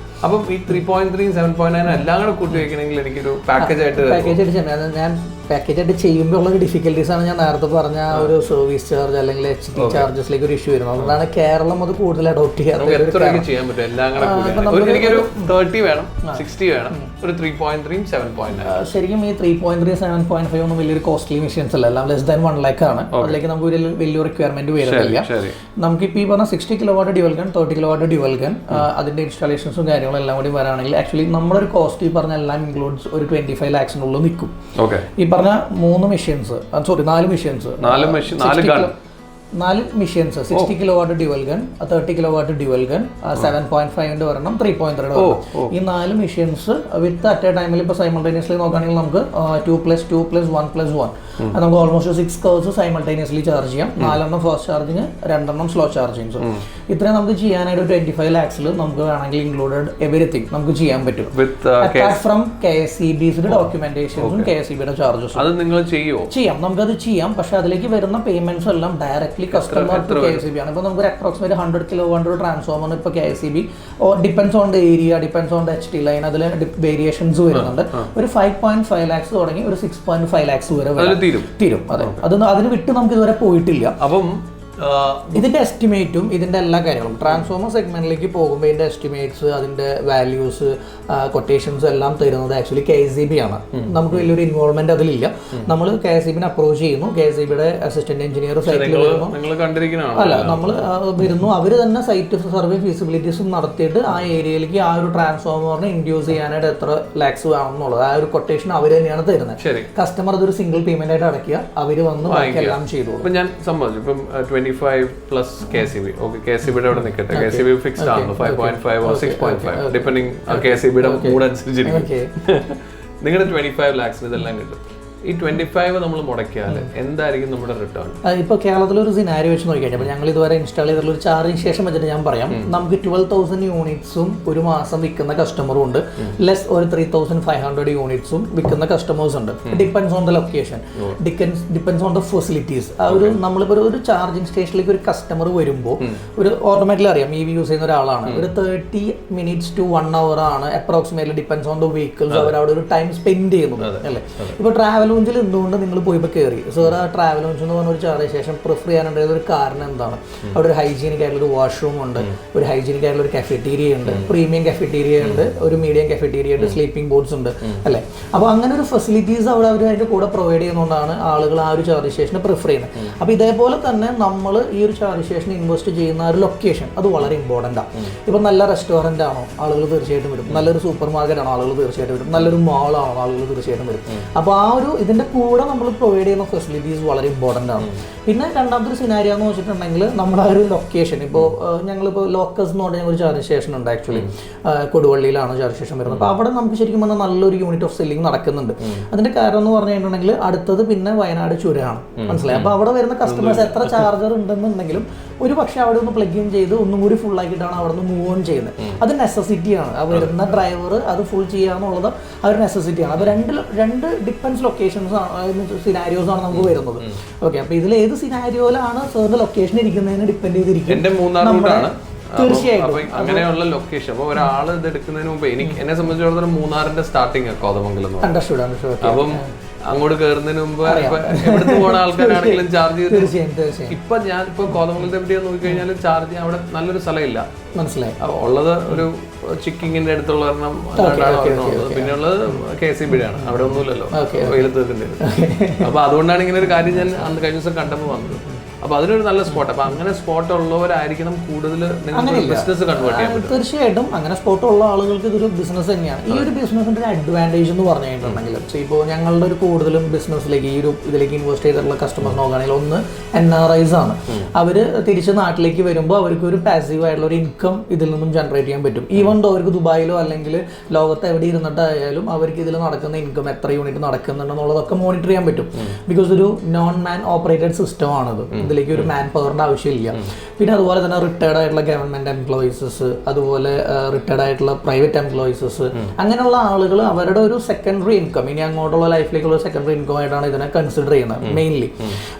B: അപ്പം ഈ 3.3 7.9 എല്ലാം കൂടെ കൂട്ടി വയ്ക്കണമെങ്കിൽ എനിക്കൊരു പാക്കേജ് ആയിട്ട്
A: ഞാൻ പാക്കേജായിട്ട് ചെയ്യുമ്പോൾ ഉള്ള ഡിഫിക്കൽട്ടീസ് ആണ് ഞാൻ നേരത്തെ പറഞ്ഞ ഒരു സർവീസ് ചാർജ് അല്ലെങ്കിൽ HT ചാർജസിലേക്ക് ഒരു ഇഷ്യൂ വരുന്നത്. അതുകൊണ്ടാണ് കേരളം അത് കൂടുതൽ അഡോപ്റ്റ് ചെയ്യാൻ
B: പറ്റും. എല്ലാം കൂടെ എനിക്കൊരു 30 വേണം, 60 വേണം, ഒരു 3.3 7.9.
A: ശരിക്കും ഈ 3.3 7.5 ഒന്നും വലിയൊരു കോസ്റ്റ്ലി മെഷീൻസ് അല്ല, എല്ലാം ലെസ് ദാൻ 1 lakh ആണ്. അതിലേക്ക് നമുക്ക് ഒരു വലിയ റിക്വയർമെന്റ് വരുന്നില്ല. നമുക്കിപ്പോൾ ഈ പറഞ്ഞ 60 kilowatt dual gun, 30 kilowatt dual gun, അതിന്റെ ഇൻസ്റ്റാളേഷൻസും കാര്യങ്ങളും എല്ലാം കൂടി വരാണെങ്കിൽ ആക്ച്വലി നമ്മുടെ ഒരു കോസ്റ്റ് ഈ പറഞ്ഞ എല്ലാം ഇൻക്ലൂഡ്സ് ഒരു 25 lakhs നിൽക്കും. ഈ പറഞ്ഞ 4 machines 4 machines 60 kilowatt dual gun, 30 kilowatt dual gun, 7.5 ഒരെണ്ണം, 3.3 ഒരെണ്ണം. ഈ 4 മെഷീൻസ് വിത്ത് അറ്റ് എ ടൈമിൽ ഇപ്പോൾ സൈമൾട്ടേനിയസ്ലി നോക്കുകയാണെങ്കിൽ നമുക്ക് 2+2+1+1 നമുക്ക് ഓൾമോസ്റ്റ് 6 കർവ്സ് സൈമൾട്ടേനിയസ്ലി ചാർജ് ചെയ്യാം. 4 ഫാസ്റ്റ് ചാർജിങ്, 2 സ്ലോ ചാർജിങ്. ഇത്രയും നമുക്ക് ചെയ്യാനായിട്ട് 25 lakhs നമുക്ക് വേണമെങ്കിൽ ഇൻക്ലൂഡഡ് എവരിത്തിങ് നമുക്ക് ചെയ്യാൻ പറ്റും. അപ്പാർട്ട് ഫ്രം KSEBയുടെ ഡോക്യുമെന്റേഷൻസും KSEBയുടെ ചാർജസും
B: അത് നിങ്ങൾ ചെയ്യുമോ?
A: ചെയ്യാം, നമുക്കത് ചെയ്യാം. പക്ഷെ അതിലേക്ക് വരുന്ന പേയ്മെന്റ്സ് എല്ലാം ഡയറക്ട്ലി കസ്റ്റമർ ടു KSEB ആണ്. ഇപ്പോൾ നമുക്ക് അപ്രോക്സിമേറ്റ് 100 കിലോവാട്ട് ട്രാൻസ്ഫോമർ ഇപ്പോൾ KSEB depends on the area, depends on the HT line, അതിൽ വേരിയേഷൻസ് വരുന്നുണ്ട്. ഒരു 5.5 lakhs തുടങ്ങി ഒരു 6.5 lakhs വരെ തീരും. അതെ, അതിന് വിട്ട് നമുക്ക് ഇതുവരെ പോയിട്ടില്ല.
B: അപ്പം
A: ഇതിന്റെ എസ്റ്റിമേറ്റും ഇതിന്റെ എല്ലാ കാര്യങ്ങളും ട്രാൻസ്ഫോമർ സെഗ്മെന്റിലേക്ക് പോകുമ്പോൾ ഇതിന്റെ എസ്റ്റിമേറ്റ്സ്, അതിന്റെ വാല്യൂസ്, കൊട്ടേഷൻസ് എല്ലാം തരുന്നത് ആക്ച്വലി KSEB ആണ്. നമുക്ക് വലിയൊരു ഇൻവോൾവ്മെന്റ് അതിലില്ല. നമ്മൾ KSEBനെ അപ്രോച്ച് ചെയ്യുന്നു, KSEBയുടെ അസിസ്റ്റന്റ് എഞ്ചിനീയർ സൈറ്റിൽ വരുന്നു, അല്ല നമ്മൾ വരുന്നു, അവർ തന്നെ സൈറ്റ് സർവേ ഫീസിബിലിറ്റീസും നടത്തിയിട്ട് ആ ഏരിയയിലേക്ക് ആ ഒരു ട്രാൻസ്ഫോമറിനെ ഇൻഡ്യൂസ് ചെയ്യാനായിട്ട് എത്ര ലാക്സ് വേണം എന്നുള്ളത് ആ ഒരു കൊട്ടേഷൻ അവർ തന്നെയാണ് തരുന്നത്. കസ്റ്റമർ അതൊരു സിംഗിൾ പേയ്മെന്റ് ആയിട്ട് അടയ്ക്കുക, അവർ വന്ന് എല്ലാം ചെയ്തു.
B: ഇപ്പം ഞാൻ സംബന്ധിച്ചു ഇപ്പം 25+ KSEB, ഓക്കെ, KSEBയുടെ അവിടെ നിൽക്കട്ടെ, KSEB ഫിക്സ്ഡ് ആണല്ലോ 5.5 or 6.5 ഡിപ്പെൻഡിങ് KSEBയുടെ മൂഡ് അനുസരിച്ചിരിക്കും. നിങ്ങളുടെ 25 lakhs ഇതെല്ലാം കിട്ടും. ഈ 25 നമ്മൾ മുടക്കിയാൽ എന്തായിരിക്കും നമ്മുടെ റിട്ടേൺ?
A: ഇപ്പോൾ കേരളത്തിലൊരു സിനാരിയോ വെച്ച് നോക്കിക്കഴിഞ്ഞാൽ അപ്പോൾ ഞങ്ങൾ ഇതുവരെ ഇൻസ്റ്റാൾ ചെയ്തിട്ടുള്ള ഒരു ചാർജിങ് സ്റ്റേഷൻ വെച്ചിട്ട് ഞാൻ പറയാം, നമുക്ക് 12,000 യൂണിറ്റ്സും ഒരു മാസം വിൽക്കുന്ന കസ്റ്റമറും ഉണ്ട്, ലെസ് ഒരു 3,500 യൂണിറ്റ്സും വിൽക്കുന്ന കസ്റ്റമേഴ്സ് ഉണ്ട്. Depends on the location, depends on the facilities. ആ ഒരു നമ്മളിപ്പോൾ ഒരു ചാർജിങ് സ്റ്റേഷനിലേക്ക് ഒരു കസ്റ്റമർ വരുമ്പോൾ ഒരു ഓട്ടോമാറ്റിക്കലി അറിയാം EV യൂസ് ചെയ്യുന്ന ഒരാളാണ്, ഒരു 30 minutes to 1 hour ആണ് approximately, depends on the vehicles, അവർ അവിടെ ഒരു ടൈം സ്പെൻഡ് ചെയ്യുന്നത് അല്ലേ. ഇപ്പോൾ ട്രാവൽ ലോഞ്ചിൽ എന്തുകൊണ്ട് നിങ്ങൾ പോയിപ്പോൾ കയറി സാർ, ആ ട്രാവൽ ലോഞ്ച് എന്ന് പറഞ്ഞ ഒരു ചാർജ് ശേഷം പ്രിഫർ ചെയ്യാനുണ്ടായത് ഒരു കാരണം എന്താണ്? അവിടെ ഒരു ഹൈജീനിക് ആയിട്ടുള്ള ഒരു വാഷ്റൂം ഉണ്ട്, ഒരു ഹൈജീനിക് ആയിട്ടുള്ള ഒരു കഫറ്റീരിയ ഉണ്ട്, പ്രീമിയം കഫറ്റീരിയ ഉണ്ട്, ഒരു മീഡിയം കഫറ്റീരിയ ഉണ്ട്, സ്ലീപ്പിംഗ് ബോർഡ്സ് ഉണ്ട് അല്ലേ. അപ്പോൾ അങ്ങനെ ഒരു ഫെസിലിറ്റീസ് അവിടെ അവർ അതിൻ്റെ കൂടെ പ്രൊവൈഡ് ചെയ്യുന്നതുകൊണ്ടാണ് ആളുകൾ ആ ഒരു ചാർജ് സ്റ്റേഷനെ പ്രിഫർ ചെയ്യുന്നത്. അപ്പോൾ ഇതേപോലെ തന്നെ നമ്മൾ ഈ ഒരു ചാർജ് സ്റ്റേഷൻ ഇൻവെസ്റ്റ് ചെയ്യുന്ന ഒരു ലൊക്കേഷൻ അത് വളരെ ഇമ്പോർട്ടൻ്റ് ആണ്. ഇപ്പം നല്ല റെസ്റ്റോറൻ്റ് ആണോ, ആളുകൾ തീർച്ചയായിട്ടും വരും. നല്ലൊരു സൂപ്പർ മാർക്കറ്റ് ആണോ, ആളുകൾ തീർച്ചയായിട്ടും വരും. നല്ലൊരു മാളാണോ, ആളുകൾ തീർച്ചയായിട്ടും വരും. അപ്പോൾ ആ ഒരു ഇതിൻ്റെ കൂടെ നമ്മൾ പ്രൊവൈഡ് ചെയ്യുന്ന ഫെസിലിറ്റീസ് വളരെ ഇമ്പോർട്ടൻ്റ് ആണ്. പിന്നെ രണ്ടാമത്തെ ഒരു സിനാരിയോ എന്ന് വെച്ചിട്ടുണ്ടെങ്കിൽ നമ്മുടെ ആ ഒരു ലൊക്കേഷൻ, ഇപ്പോൾ ഞങ്ങളിപ്പോൾ ലോക്കസ് എന്ന് പറഞ്ഞ ഒരു ചാർജ് സ്റ്റേഷൻ ഉണ്ട് ആക്ച്വലി, കൊടുവള്ളിയിലാണ് ചാർജ് സ്റ്റേഷൻ വരുന്നത്. അപ്പോൾ അവിടെ നമുക്ക് ശരിക്കും പറഞ്ഞാൽ നല്ലൊരു യൂണിറ്റ് ഓഫ് സെല്ലിംഗ് നടക്കുന്നുണ്ട്. അതിൻ്റെ കാരണം എന്ന് പറഞ്ഞു കഴിഞ്ഞിട്ടുണ്ടെങ്കിൽ അടുത്തത് പിന്നെ വയനാട് ചുരമാണ്, മനസ്സിലായി. അപ്പോൾ അവിടെ വരുന്ന കസ്റ്റമേഴ്സ് എത്ര ചാർജർ ഉണ്ടെന്നുണ്ടെങ്കിലും ഒരു പക്ഷേ അവിടെ ഒന്ന് പ്ലഗ് ഇൻ ചെയ്ത് ഒന്നും കൂടി ഫുൾ ആക്കിയിട്ടാണ് അവിടെ നിന്ന് മൂവ് ഓൺ ചെയ്യുന്നത്. അത് നെസസിറ്റിയാണ്. ആ വരുന്ന ഡ്രൈവർ അത് ഫുൾ ചെയ്യുക എന്നുള്ളത് ആ ഒരു നെസസിറ്റിയാണ്. അപ്പോൾ രണ്ട് ഡിപ്പെൻസ് ലൊക്കേഷൻസ് സിനാരിയോസ് ആണ് നമുക്ക് വരുന്നത്. ഓക്കെ, അപ്പോൾ ഇതിൽ ഏത് സിനാരിയോയിലാണ് സാറിന്റെ ലൊക്കേഷൻ ഇരിക്കുന്നതിന് ഡിപ്പെൻഡ് ചെയ്തിരിക്കും. തീർച്ചയായിട്ടും
B: അങ്ങനെയുള്ള ലൊക്കേഷൻ. അപ്പോൾ ഒരാൾ ഇത് എടുക്കുന്നതിന് മുമ്പ് എന്നെ സംബന്ധിച്ചിടത്തോളം മൂന്നാറിന്റെ സ്റ്റാർട്ടിങ് കോതമംഗലം, അപ്പം അങ്ങോട്ട് കയറുന്നതിന് മുമ്പ് എവിടുന്ന് പോണ ആൾക്കാരാണെങ്കിലും ചാർജ് ചെയ്ത് ഇപ്പൊ ഞാൻ ഇപ്പൊ കോതമംഗലത്തെ പറ്റി നോക്കിക്കഴിഞ്ഞാൽ ചാർജ് ചെയ്യാൻ അവിടെ നല്ലൊരു സ്ഥലമില്ല, മനസ്സിലായി. ഉള്ളത് ഒരു ചിക്കിങ്ങിന്റെ അടുത്തുള്ള ഒരെണ്ണം, പിന്നെ ഉള്ളത് KSEBയുടെ ആണ്, അവിടെ ഒന്നുമില്ലല്ലോ, വെയിലത്ത് വെക്കേണ്ടത്. അപ്പൊ അതുകൊണ്ടാണ് ഇങ്ങനെ ഒരു കാര്യം ഞാൻ അന്ന് കഴിഞ്ഞ ദിവസം കണ്ടപ്പോൾ വന്നത്. അപ്പൊ അതിനൊരു നല്ല സ്പോട്ട്. അപ്പൊ അങ്ങനെ സ്പോട്ട് ഉള്ളവരായിരിക്കണം കൂടുതൽ ബിസിനസ് കൺവേർട്ട് ചെയ്യാൻ പറ്റും.
A: തീർച്ചയായിട്ടും അങ്ങനെ സ്പോട്ട് ഉള്ള ആളുകൾക്ക് ഇതൊരു ബിസിനസ് തന്നെയാണ്. ഈ ഒരു ബിസിനസിന്റെ ഒരു അഡ്വാൻറ്റേജ് എന്ന് പറഞ്ഞു കഴിഞ്ഞിട്ടുണ്ടെങ്കിൽ ഇപ്പോൾ ഞങ്ങളുടെ ഒരു കൂടുതലും ബിസിനസ്സിലേക്ക് ഈ ഒരു ഇതിലേക്ക് ഇൻവെസ്റ്റ് ചെയ്തിട്ടുള്ള കസ്റ്റമർ നോക്കുകയാണെങ്കിൽ ഒന്ന് NRIs ആണ്. അവർ തിരിച്ച് നാട്ടിലേക്ക് വരുമ്പോൾ അവർക്ക് ഒരു പാസീവ് ആയിട്ടുള്ള ഒരു ഇൻകം ഇതിൽ നിന്നും ജനറേറ്റ് ചെയ്യാൻ പറ്റും. ഈവൻ ദോ അവർക്ക് ദുബായിലോ അല്ലെങ്കിൽ ലോകത്ത് എവിടെ ഇരുന്നിട്ടായാലും അവർക്ക് ഇതിൽ നടക്കുന്ന ഇൻകം എത്ര യൂണിറ്റ് നടക്കുന്നുണ്ടെന്നുള്ളതൊക്കെ മോണിറ്റർ ചെയ്യാൻ പറ്റും. ബിക്കോസ് ഒരു നോൺ മാൻ ഓപ്പറേറ്റഡ് സിസ്റ്റം ആണത്. ഇതിലേക്ക് ഒരു മാൻ പവറിന്റെ ആവശ്യമില്ല. പിന്നെ അതുപോലെ തന്നെ റിട്ടയർഡ് ആയിട്ടുള്ള ഗവൺമെന്റ് എംപ്ലോയീസസ്, അതുപോലെ റിട്ടയർഡ് ആയിട്ടുള്ള പ്രൈവറ്റ് എംപ്ലോയീസസ്, അങ്ങനെയുള്ള ആളുകൾ അവരുടെ ഒരു സെക്കൻഡറി ഇൻകം, ഇനി അങ്ങോട്ടുള്ള ലൈഫിലേക്കുള്ള സെക്കൻഡറി ഇൻകം ആയിട്ടാണ് ഇതിനെ കൺസിഡർ ചെയ്യുന്നത് മെയിൻലി.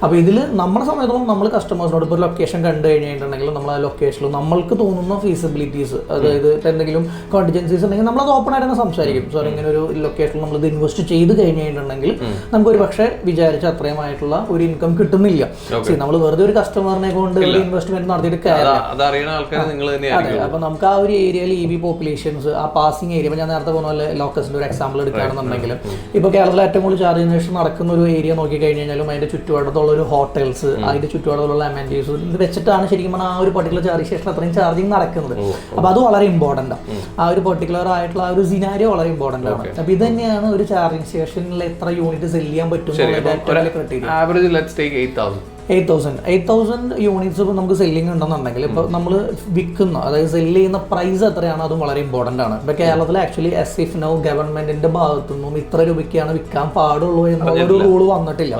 A: അപ്പോൾ ഇതിൽ നമ്മളെ സമയത്തോളം നമ്മൾ കസ്റ്റമേഴ്സിനോട് ഇപ്പോൾ ലൊക്കേഷൻ കണ്ടു കഴിഞ്ഞിട്ടുണ്ടെങ്കിൽ നമ്മൾ ആ ലൊക്കേഷനിൽ നമ്മൾക്ക് തോന്നുന്ന ഫീസിബിലിറ്റീസ്, അതായത് എന്തെങ്കിലും കോണ്ടിജൻസീസ് ഉണ്ടെങ്കിൽ നമ്മളത് ഓപ്പൺ ആയിട്ട് തന്നെ സംസാരിക്കും. സോ ഇങ്ങനെ ഒരു ലൊക്കേഷനിൽ നമ്മൾ ഇത് ഇൻവെസ്റ്റ് ചെയ്ത് കഴിഞ്ഞിട്ടുണ്ടെങ്കിൽ നമുക്ക് ഒരു പക്ഷേ വിചാരിച്ച അത്രയുമായിട്ടുള്ള ഒരു ഇൻകം കിട്ടുന്നില്ല. നമ്മൾ വെറുതെ ഒരു കസ്റ്റമറിനെ കൊണ്ട് ഇൻവെസ്റ്റ്മെന്റ് നടത്തിയിട്ട് കാര്യമില്ല. അപ്പൊ നമുക്ക് ആ ഒരു ഏരിയയിൽ EV പോപ്പുലേഷൻസ്, ആ പാസിംഗ് ഏരിയ, ഞാൻ നേരത്തെ പറഞ്ഞ പോലെ ലോക്കസിന്റെ ഒരു എക്സാമ്പിൾ എടുക്കുകയാണെന്നുണ്ടെങ്കിൽ ഇപ്പോൾ കേരളത്തിൽ ഏറ്റവും കൂടുതൽ ചാർജിനേഷൻ നടക്കുന്ന ഒരു ഏരിയ നോക്കി കഴിഞ്ഞാലും അതിന്റെ ചുറ്റുപാടത്തുള്ള ഒരു ഹോട്ടൽസ്, അതിന്റെ ചുറ്റുപാടത്തുള്ള അമെനിറ്റീസ് ഇത് വെച്ചിട്ടാണ് ശരിക്കും പറഞ്ഞാൽ ആ ഒരു പർട്ടിക്കുലർ ചാർജ് സ്റ്റേഷൻ അത്രയും ചാർജിങ് നടക്കുന്നത്. അപ്പൊ അത് വളരെ ഇമ്പോർട്ടന്റ് ആണ്. ആ ഒരു പെർട്ടിക്കുലർ ആയിട്ടുള്ള ആ ഒരു സിനാരിയോ വളരെ ഇമ്പോർട്ടന്റ് ആണ്. അപ്പൊ ഇത് തന്നെയാണ് ഒരു ചാർജിങ് സ്റ്റേഷനിൽ എത്ര യൂണിറ്റ് സെല് ചെയ്യാൻ പറ്റും.
B: ആവറേജ് ലെറ്റ്സ് ടേക്ക് 8,000
A: 8,000 യൂണിറ്റ്സ് ഇപ്പോൾ നമുക്ക് സെല്ലിംഗ് ഉണ്ടെന്നുണ്ടെങ്കിൽ ഇപ്പോൾ നമ്മൾ വിൽക്കുന്ന, അതായത് സെല്ല് ചെയ്യുന്ന പ്രൈസ് എത്രയാണ് അതും വളരെ ഇമ്പോർട്ടൻ്റ് ആണ്. ഇപ്പോൾ കേരളത്തിൽ ആക്ച്വലി നോ ഗവൺമെന്റിന്റെ ഭാഗത്തു നിന്നും ഇത്ര രൂപയ്ക്കാണ് വിൽക്കാൻ പാടുള്ളൂ എന്നുള്ള ഒരു റൂള് വന്നിട്ടില്ല.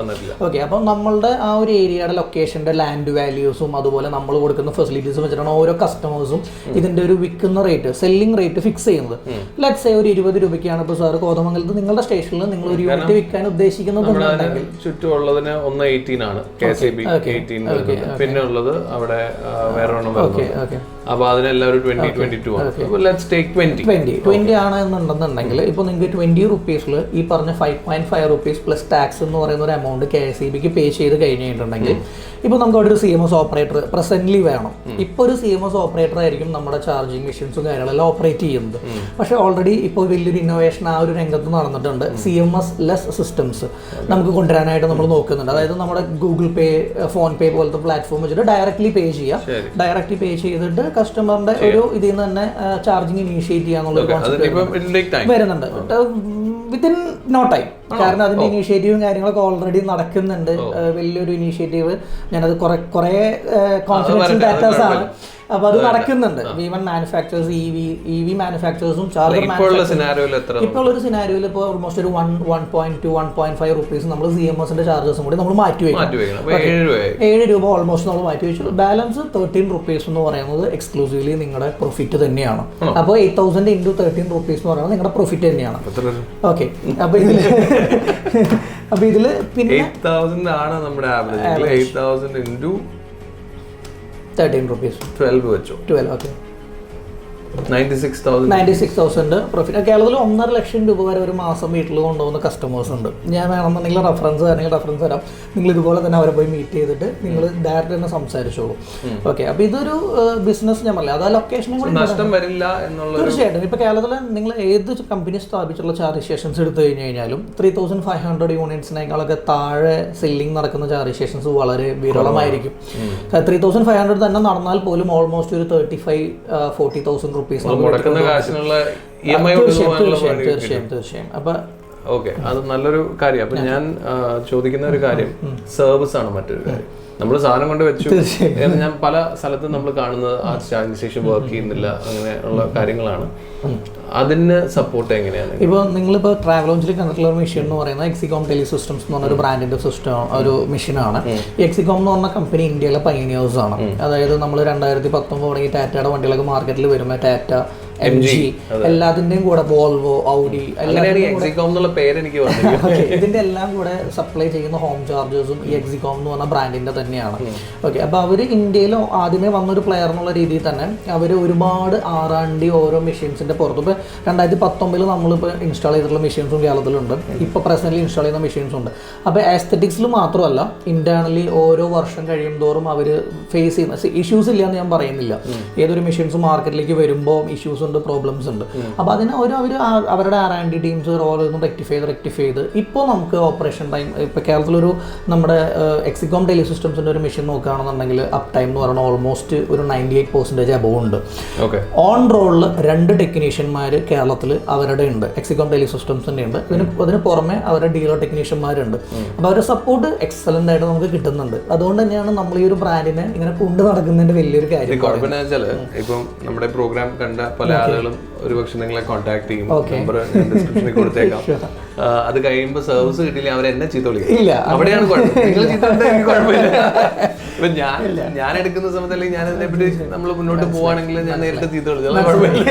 A: ഓക്കെ, അപ്പം നമ്മളുടെ ആ ഒരു ഏരിയയുടെ ലൊക്കേഷന്റെ ലാൻഡ് വാല്യൂസും അതുപോലെ നമ്മൾ കൊടുക്കുന്ന ഫെസിലിറ്റീസും വെച്ചിട്ടാണ് ഓരോ കസ്റ്റമേഴ്സും ഇതിന്റെ ഒരു വിൽക്കുന്ന റേറ്റ്, സെല്ലിംഗ് റേറ്റ് ഫിക്സ് ചെയ്യുന്നത്. ലെറ്റ്സ് സേ ഒരു 20 രൂപയ്ക്കാണ് ഇപ്പോൾ സാർ കോതമംഗലത്ത് നിങ്ങളുടെ സ്റ്റേഷനിൽ നിങ്ങൾ ഒരു യൂണിറ്റ് വിൽക്കാൻ ഉദ്ദേശിക്കുന്നുണ്ടെങ്കിൽ
B: ചുറ്റുമുള്ളതിന് 118 ആണ് KCB 18, പിന്നെ ഉള്ളത് അവിടെ വേറെ അപ്പൊ അതിനെല്ലാം ഒരു 20-22 ആണ്. ലെറ്റ്സ് ടേക്ക് 20
A: ആണ് എന്നുണ്ടെന്നുണ്ടെങ്കിൽ ഇപ്പോൾ നിങ്ങൾക്ക് 20 റുപ്പീസിൽ ഈ പറഞ്ഞ 5.5 റുപ്പീസ് പ്ലസ് ടാക്സ് എന്ന് പറയുന്ന ഒരു എമൗണ്ട് KSEBക്ക് പേ ചെയ്ത് കഴിഞ്ഞിട്ടുണ്ടെങ്കിൽ ഇപ്പോൾ നമുക്ക് അവിടെ ഒരു CMS ഓപ്പറേറ്റർ പ്രസന്റ്ലി വേണം. ഇപ്പോൾ ഒരു CMS ഓപ്പറേറ്റർ ആയിരിക്കും നമ്മുടെ ചാർജിങ് മെഷീൻസും കാര്യങ്ങളെല്ലാം ഓപ്പറേറ്റ് ചെയ്യുന്നത്. പക്ഷേ ഓൾറെഡി ഇപ്പോൾ വലിയൊരു ഇന്നോവേഷൻ ആ ഒരു രംഗത്ത് നടന്നിട്ടുണ്ട്. CMS ലെസ് സിസ്റ്റംസ് നമുക്ക് കൊണ്ടുവരാനായിട്ട് നമ്മൾ നോക്കുന്നുണ്ട്. അതായത് നമ്മുടെ ഗൂഗിൾ പേ, ഫോൺ പേ പോലത്തെ പ്ലാറ്റ്ഫോം വെച്ചിട്ട് ഡയറക്റ്റ്ലി പേ ചെയ്യുക, ഡയറക്റ്റ്ലി പേ ചെയ്തിട്ട് കസ്റ്റമറിന്റെ ഒരു ഇതിൽ നിന്ന് തന്നെ ചാർജിങ് ഇനീഷ്യേറ്റ് ചെയ്യാന്നുള്ള കോൺസെപ്റ്റ് വരുന്നുണ്ട് വിത്തിൻ നോ ടൈം. കാരണം അതിന്റെ ഇനീഷ്യേറ്റീവും കാര്യങ്ങളൊക്കെ ഓൾറെഡി നടക്കുന്നുണ്ട്. വലിയൊരു ഇനീഷ്യേറ്റീവ്, ഞാനത് കുറെ കോൺഫിഡൻഷ്യൽ ഡാറ്റാസ് ആണ്. അപ്പൊ അത് നടക്കുന്നുണ്ട്. ഈവൻ മാനുഫാക്ചേഴ്സ്, EV മാനുഫാക്ചേഴ്സും ചാർജർ
B: ഇപ്പോൾ ഒരു
A: സിനാരിയോയിൽ ഇപ്പോൾ ഓൾമോസ്റ്റ് ഒരു 1.2-1.5 റുപ്പീസ് നമ്മൾ CMSന്റെ ചാർജസും കൂടി നമ്മൾ മാറ്റി വയ്ക്കും. 7 രൂപ ഓൾമോസ്റ്റ് നമ്മൾ മാറ്റി വെച്ചു. ബാലൻസ് 13 റുപ്പീസ് എന്ന് പറയുന്നത് എക്സ്ക്ലൂസീവ്ലി നിങ്ങളുടെ പ്രോഫിറ്റ് തന്നെയാണ്. അപ്പോൾ 8,000 × 13 റുപ്പീസ് എന്ന് പറയുന്നത് നിങ്ങളുടെ പ്രോഫിറ്റ് തന്നെയാണ്. ഓക്കെ, അപ്പൊ ഇതില് പിന്നെ
B: 8,000 ആണ് നമ്മുടെ ആവറേജ്. 8,000 ×
A: 13 rupees.
B: 12 വെച്ചു.
A: 12, okay.
B: 96,000
A: പ്രോഫിറ്റ്. കേരളത്തിൽ 1.5 ലക്ഷം രൂപ വരെ ഒരു മാസം വീട്ടിൽ കൊണ്ടുപോകുന്ന കസ്റ്റമേഴ്സ് ഉണ്ട്. ഞാൻ വേണമെന്നുണ്ടെങ്കിൽ റെഫറൻസ് തരാം. നിങ്ങൾ ഇതുപോലെ തന്നെ അവരെ പോയി മീറ്റ് ചെയ്തിട്ട് നിങ്ങൾ ഡയറക്റ്റ് തന്നെ സംസാരിച്ചോളൂ. ഓക്കെ, അപ്പോൾ ഇതൊരു ബിസിനസ് ഞാൻ പറയാം. അത് ആ ലൊക്കേഷനും കൂടി
B: നഷ്ടം വരില്ല എന്നുള്ള.
A: തീർച്ചയായിട്ടും. ഇപ്പോൾ കേരളത്തിൽ നിങ്ങൾ ഏത് കമ്പനി സ്ഥാപിച്ചുള്ള ചാർജ് സ്റ്റേഷൻസ് എടുത്തു കഴിഞ്ഞാലും 3,500 യൂണിറ്റ്സിനേക്കാളൊക്കെ താഴെ സെല്ലിംഗ് നടക്കുന്ന ചാർജ് സ്റ്റേഷൻസ് വളരെ വിരളമായിരിക്കും. 3,500 തന്നെ നടന്നാൽ പോലും ഓൾമോസ്റ്റ് ഒരു 35,000-40,000 റുപ്പീസ്. തീർച്ചയായും. അപ്പൊ
B: ഓക്കെ, അത് നല്ലൊരു കാര്യം. അപ്പൊ ഞാൻ ചോദിക്കുന്ന ഒരു കാര്യം സർവീസ് ആണ്. മറ്റൊരു കാര്യം, നമ്മൾ സാധനം കൊണ്ട് വെച്ചു, ഞാൻ പല സ്ഥലത്തും നമ്മൾ കാണുന്നത് ആ ചാർജിങ് സ്റ്റേഷൻ വർക്ക് ചെയ്യുന്നില്ല, അങ്ങനെ ഉള്ള കാര്യങ്ങളാണ്. അതിന് സപ്പോർട്ട് എങ്ങനെയാണ്?
A: ഇപ്പോൾ നിങ്ങളിപ്പോൾ ട്രാവലോഞ്ചിൽ കണ്ടിട്ടുള്ള മെഷീൻ എന്ന് പറയുന്നത് എക്സികോം ടെലി സിസ്റ്റംസ് എന്ന് പറഞ്ഞ ഒരു ബ്രാൻഡിന്റെ സിസ്റ്റം, ഒരു മെഷീനാണ്. ഈ എക്സികോം എന്ന് പറഞ്ഞ കമ്പനി ഇന്ത്യയിലെ പൈനിയേഴ്സ് ആണ്. അതായത് നമ്മൾ 2019 തുടങ്ങി ടാറ്റയുടെ വണ്ടികളൊക്കെ മാർക്കറ്റിൽ വരുമ്പോൾ ടാറ്റ, MG എല്ലാത്തിന്റെയും കൂടെ വോൾവോ, ഔഡി, ഇതിന്റെ എല്ലാം കൂടെ സപ്ലൈ ചെയ്യുന്ന ഹോം ചാർജേഴ്സും ഈ എക്സികോം എന്ന് പറഞ്ഞ ബ്രാൻഡിന്റെ തന്നെയാണ്. ഓക്കെ, അപ്പൊ അവര് ഇന്ത്യയിൽ ആദ്യമേ വന്നൊരു പ്ലെയർ എന്നുള്ള രീതിയിൽ തന്നെ അവര് ഒരുപാട് R&D ഓരോ മെഷീൻസിന്റെ പുറത്ത്. ഇപ്പൊ 2019 നമ്മളിപ്പോൾ ഇൻസ്റ്റാൾ ചെയ്തിട്ടുള്ള മെഷീൻസും കേരളത്തിലുണ്ട്. ഇപ്പൊ പ്രസന്റ്ലി ഇൻസ്റ്റാൾ ചെയ്യുന്ന മെഷീൻസ് ഉണ്ട്. അപ്പൊ ആസ്തെറ്റിക്സിൽ മാത്രമല്ല, ഇന്റേണലി ഓരോ വർഷം കഴിയും തോറും അവര് ഫേസ് ചെയ്യുന്ന ഇഷ്യൂസ് ഇല്ല എന്ന് ഞാൻ പറയുന്നില്ല. ഏതൊരു മെഷീൻസ് മാർക്കറ്റിലേക്ക് വരുമ്പോൾ ഇഷ്യൂസ്, പ്രോബ്ലംസ് ഉണ്ട്. അപ്പോൾ അതിന് അവർ അവരുടെ R&D ടീംസ് ഓരോന്നും റെക്ടിഫൈ ചെയ്ത് ഇപ്പോൾ നമുക്ക് ഓപ്പറേഷൻ ടൈം, ഇപ്പോൾ കേരളത്തിലൊരു നമ്മുടെ എക്സികോം ടെലി സിസ്റ്റംസിൻ്റെ ഒരു മെഷീൻ നോക്കുകയാണെന്നുണ്ടെങ്കിൽ അപ് ടൈം എന്ന് പറയുന്നത് ഓൾമോസ്റ്റ് ഒരു 98% അബവ് ഉണ്ട്. ഓൺ റോളിൽ 2 ടെക്നീഷ്യന്മാർ കേരളത്തിൽ അവരുടെ ഉണ്ട്, എക്സികോം ടെലി സിസ്റ്റംസിൻ്റെ ഉണ്ട്. അതിന് പുറമെ അവരുടെ ഡീലർ ടെക്നീഷ്യന്മാരുണ്ട്. അപ്പോൾ അവരുടെ സപ്പോർട്ട് എക്സലൻ്റ് ആയിട്ട് നമുക്ക് കിട്ടുന്നുണ്ട്. അതുകൊണ്ട് തന്നെയാണ് നമ്മൾ ഈ ഒരു ബ്രാൻഡിനെ ഇങ്ങനെ കൊണ്ടു നടക്കുന്നതിന്റെ വലിയൊരു കാര്യം.
B: ഇപ്പം നമ്മുടെ പ്രോഗ്രാം കണ്ട പല ആളുകളും ഒരുപക്ഷെ നിങ്ങളെ കോൺടാക്ട് ചെയ്യും. നമ്പർ ഡിസ്ക്രിപ്ഷനിൽ കൊടുത്തേക്കാം. അത് കഴിയുമ്പോൾ സർവീസ് കിട്ടിയില്ല അവർ എന്നെ ചീത്ത വിളിക്കും. അവിടെയാണ് നിങ്ങൾ കുഴപ്പമില്ല. ഇപ്പൊ ഞാൻ എടുക്കുന്ന സമയത്ത് അല്ലെങ്കിൽ ഞാൻ അതിനെപ്പറ്റി നമ്മൾ മുന്നോട്ട് പോവാണെങ്കിൽ ഞാൻ നേരിട്ട് ചീത്ത വിളിച്ചാൽ കുഴപ്പമില്ല.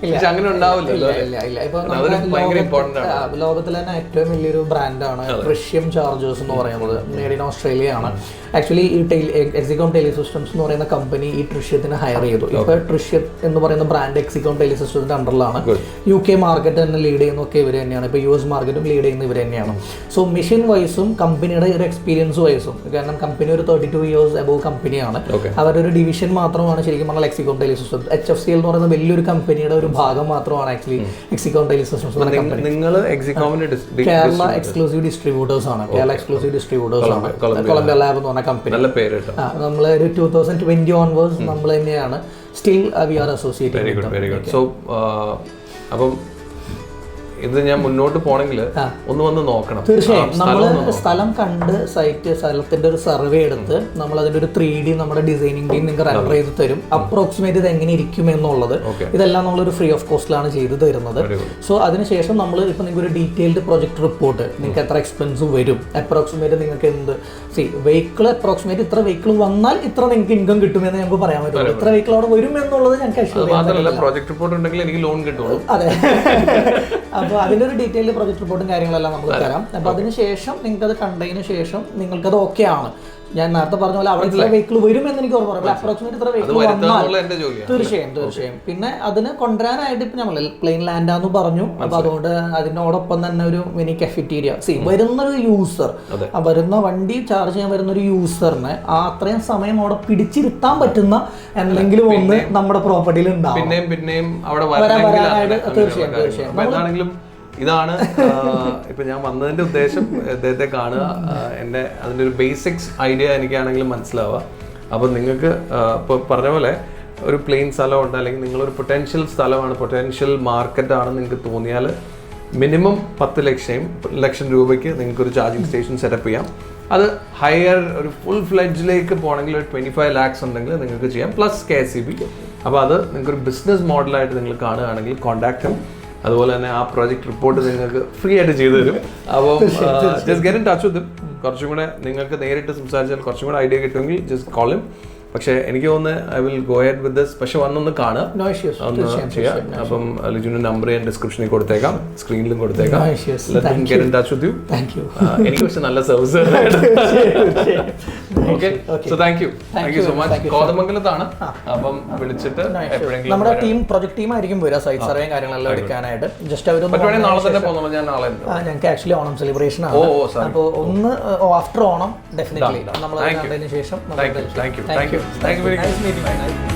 B: പക്ഷെ അങ്ങനെ ഉണ്ടാവില്ലല്ലോ.
A: ലോകത്തിലെ തന്നെ ഏറ്റവും വലിയൊരു ബ്രാൻഡാണ് ട്രിഷ്യം ചാർജേഴ്സ് എന്ന് പറയുന്നത്. മെയ്ഡ് ഇൻ ഓസ്ട്രേലിയ ആണ്. ആക്ച്വലി ഈ എക്സികോം ടെലി സിസ്റ്റംസ് എന്ന് പറയുന്ന കമ്പനി ഈ ട്രിഷ്യത്തിനെ ഹയർ ചെയ്തു. ഇപ്പൊ ട്രിഷ്യം എന്ന് പറയുന്ന ബ്രാൻഡ് എക്സികോം ടെലി സിസ്റ്റത്തിന്റെ അണ്ടറിലാണ്. UK മാർക്കറ്റ് തന്നെ ലീഡ് ചെയ്യുന്നതൊക്കെ ഇവർ തന്നെയാണ്. ഇപ്പൊ US മാർക്കറ്റും ലീഡ് ചെയ്യുന്ന ഇവർ തന്നെയാണ്. സോ മെഷീൻ വൈസും കമ്പനിയുടെ ഒരു എക്സ്പീരിയൻസ് വൈസും, കാരണം കമ്പനി ഒരു 32 years അബവ് കമ്പനിയാണ്. അവരുടെ ഒരു ഡിവിഷൻ മാത്രമാണ് ശരിക്കും പറഞ്ഞാൽ എക്സികോം ടെലി സിസ്റ്റംസ്. HFCL എന്ന് പറയുന്ന വലിയൊരു കമ്പനിയുടെ ഒരു ഭാഗം മാത്രമാണ് ആക്ച്വലി എക്സികോം ടെലി സിസ്റ്റംസ് എന്ന കമ്പനി. കേരള എക്സ്ക്ലൂസീവ് ഡിസ്ട്രിബ്യൂട്ടേഴ്സ് ആണ്. കേരള എക്സ്ക്ലൂസീവ് ഡിസ്ട്രിബ്യൂട്ടേഴ്സ് ആണ് കൊളംബിയ ലാബ് എന്ന് പറഞ്ഞ കമ്പനി. നമ്മൾ ഒരു 2020 ഓൺവേഴ്സ് നമ്മൾ തന്നെയാണ് still we are associated.
B: So അപ്പം ഇത് ഞാൻ മുന്നോട്ട് പോണെങ്കിൽ ഒന്ന് വന്ന് നോക്കണം.
A: തീർച്ചയായും നമ്മൾ സ്ഥലം കണ്ട് സ്ഥലത്തിന്റെ ഒരു സർവേ എടുത്ത് നമ്മൾ അതിന്റെ ഒരു 3D നമ്മുടെ ഡിസൈനിങ് ടീം നിങ്ങൾക്ക് റെൻഡർ ചെയ്ത് തരും. അപ്രോക്സിമേറ്റ് ഇത് എങ്ങനെ ഇരിക്കും എന്നുള്ളത് ഇതെല്ലാം നമ്മളൊരു ഫ്രീ ഓഫ് കോസ്റ്റിലാണ് ചെയ്ത് തരുന്നത്. സോ അതിനുശേഷം നമ്മൾ ഇപ്പൊ നിങ്ങൾക്ക് ഒരു ഡീറ്റെയിൽഡ് പ്രൊജക്ട് റിപ്പോർട്ട് നിങ്ങൾക്ക് എത്ര എക്സ്പെൻസ് വരും, അപ്രോക്സിമേറ്റ് നിങ്ങൾക്ക് എന്ത് വെഹിക്കിൾ അപ്രോക്സിമേറ്റ് ഇത്ര വെഹിക്കിൾ വന്നാൽ ഇത്ര നിങ്ങൾക്ക് ഇൻകം കിട്ടുമെന്ന് ഞങ്ങൾക്ക് പറയാൻ പറ്റും. ഇത്ര വെഹിക്കിൾ അവിടെ വരും എന്നുള്ളത് ഞങ്ങൾക്ക്
B: പ്രോജക്ട് റിപ്പോർട്ട് ഉണ്ടെങ്കിൽ എനിക്ക് ലോൺ കിട്ടുള്ളൂ.
A: അതെ. അപ്പോൾ അതിന്റെ ഒരു ഡീറ്റെയിൽഡ് പ്രൊജക്ട് റിപ്പോർട്ടും കാര്യങ്ങളെല്ലാം നമുക്ക് തരാം. അപ്പോൾ അതിനുശേഷം നിങ്ങൾക്ക് അത് കണ്ടതിന് ശേഷം നിങ്ങൾക്കത് ഓക്കെ ആണ്. ഞാൻ നേരത്തെ പറഞ്ഞ പോലെ അവിടെ ഇത്ര വെഹിക്കിൾ വരും എന്ന് എനിക്ക് ഉറപ്പ്. അപ്രോക്സിമേറ്റ് ഇത്ര വെഹിക്കിൾ വന്നാൽ തീർച്ചയായും പിന്നെ അതിന് കൊണ്ടുവരാനായിട്ട് ഇപ്പം നമ്മൾ പ്ലെയിൻ ലാൻഡാന്ന് പറഞ്ഞു. അപ്പൊ അതുകൊണ്ട് അതിനോടൊപ്പം തന്നെ ഒരു മിനി കഫറ്റീരിയ വരുന്നൊരു യൂസർ, വരുന്ന വണ്ടി ചാർജ് ചെയ്യാൻ വരുന്ന ഒരു യൂസറിന് അത്രയും സമയം അവിടെ പിടിച്ചിരുത്താൻ പറ്റുന്ന എന്തെങ്കിലും ഒന്ന് നമ്മുടെ പ്രോപ്പർട്ടിയിൽ ഉണ്ടാവും.
B: പിന്നെയും അവിടെ വരാനായിട്ട് തീർച്ചയായും ഇതാണ് ഇപ്പൊ ഞാൻ വന്നതിന്റെ ഉദ്ദേശം. അദ്ദേഹത്തെ കാണുക, എൻ്റെ അതിൻ്റെ ഒരു ബേസിക്സ് ഐഡിയ എനിക്കാണെങ്കിലും മനസ്സിലാവുക. അപ്പം നിങ്ങൾക്ക് ഇപ്പോൾ പറഞ്ഞ പോലെ ഒരു പ്ലെയിൻ സ്ഥലമുണ്ട്, അല്ലെങ്കിൽ നിങ്ങളൊരു പൊട്ടൻഷ്യൽ സ്ഥലമാണ്, പൊട്ടൻഷ്യൽ മാർക്കറ്റാണ് നിങ്ങൾക്ക് തോന്നിയാൽ മിനിമം 10 ലക്ഷം രൂപയ്ക്ക് നിങ്ങൾക്കൊരു ചാർജിങ് സ്റ്റേഷൻ സെറ്റപ്പ് ചെയ്യാം. അത് ഹയർ ഒരു ഫുൾ ഫ്ലെഡ്ജിലേക്ക് പോകണമെങ്കിൽ ഒരു 25 lakhs ഉണ്ടെങ്കിൽ നിങ്ങൾക്ക് ചെയ്യാം, പ്ലസ് KSEB. അപ്പോൾ അത് നിങ്ങൾക്കൊരു ബിസിനസ് മോഡലായിട്ട് നിങ്ങൾ കാണുകയാണെങ്കിൽ കോൺടാക്ട് ചെയ്യും. അതുപോലെ തന്നെ ആ പ്രോജക്റ്റ് റിപ്പോർട്ട് നിങ്ങൾക്ക് ഫ്രീ ആയിട്ട് ചെയ്തു തരും. അപ്പം just get in touch with him. കുറച്ചും കൂടെ നിങ്ങൾക്ക് നേരിട്ട് സംസാരിച്ചാൽ കുറച്ചും കൂടെ ഐഡിയ കിട്ടുമെങ്കിൽ ജസ്റ്റ് കോൾ ഹിം. പക്ഷേ എനിക്ക് തോന്നുന്നത് I will go head with this. പക്ഷെ വന്നൊന്ന് കാണുക, ഒന്ന് ചെയ്യാം. അപ്പം ലിജുവിന്റെ നമ്പർ ഞാൻ ഡിസ്ക്രിപ്ഷനിൽ കൊടുത്തേക്കാം, സ്ക്രീനിലും കൊടുത്തേക്കാം. Get in touch with you. എനിക്ക് പക്ഷെ നല്ല service. Okay, so thank you so much. കോതമംഗലത്താണ്. അപ്പം വിളിച്ചിട്ട്
A: നമ്മുടെ ടീം പ്രൊജക്ട് ടീം ആയിരിക്കും വരിക സൈറ്റ് സർവേയും കാര്യങ്ങളെല്ലാം എടുക്കാനായിട്ട്. ജസ്റ്റ് അവർ
B: നാളെ തന്നെ പോകുന്നുള്ളൂ. ഞാൻ നാളെ
A: ഞങ്ങൾക്ക് ആക്ച്വലി ഓണം സെലിബ്രേഷൻ ആണ്. അപ്പോൾ ഒന്ന് ആഫ്റ്റർ ഓണം ഡെഫിനറ്റ്ലി നമ്മൾ കണ്ടതിന് ശേഷം.
B: Thank you. Thank you very much. Nice meeting you.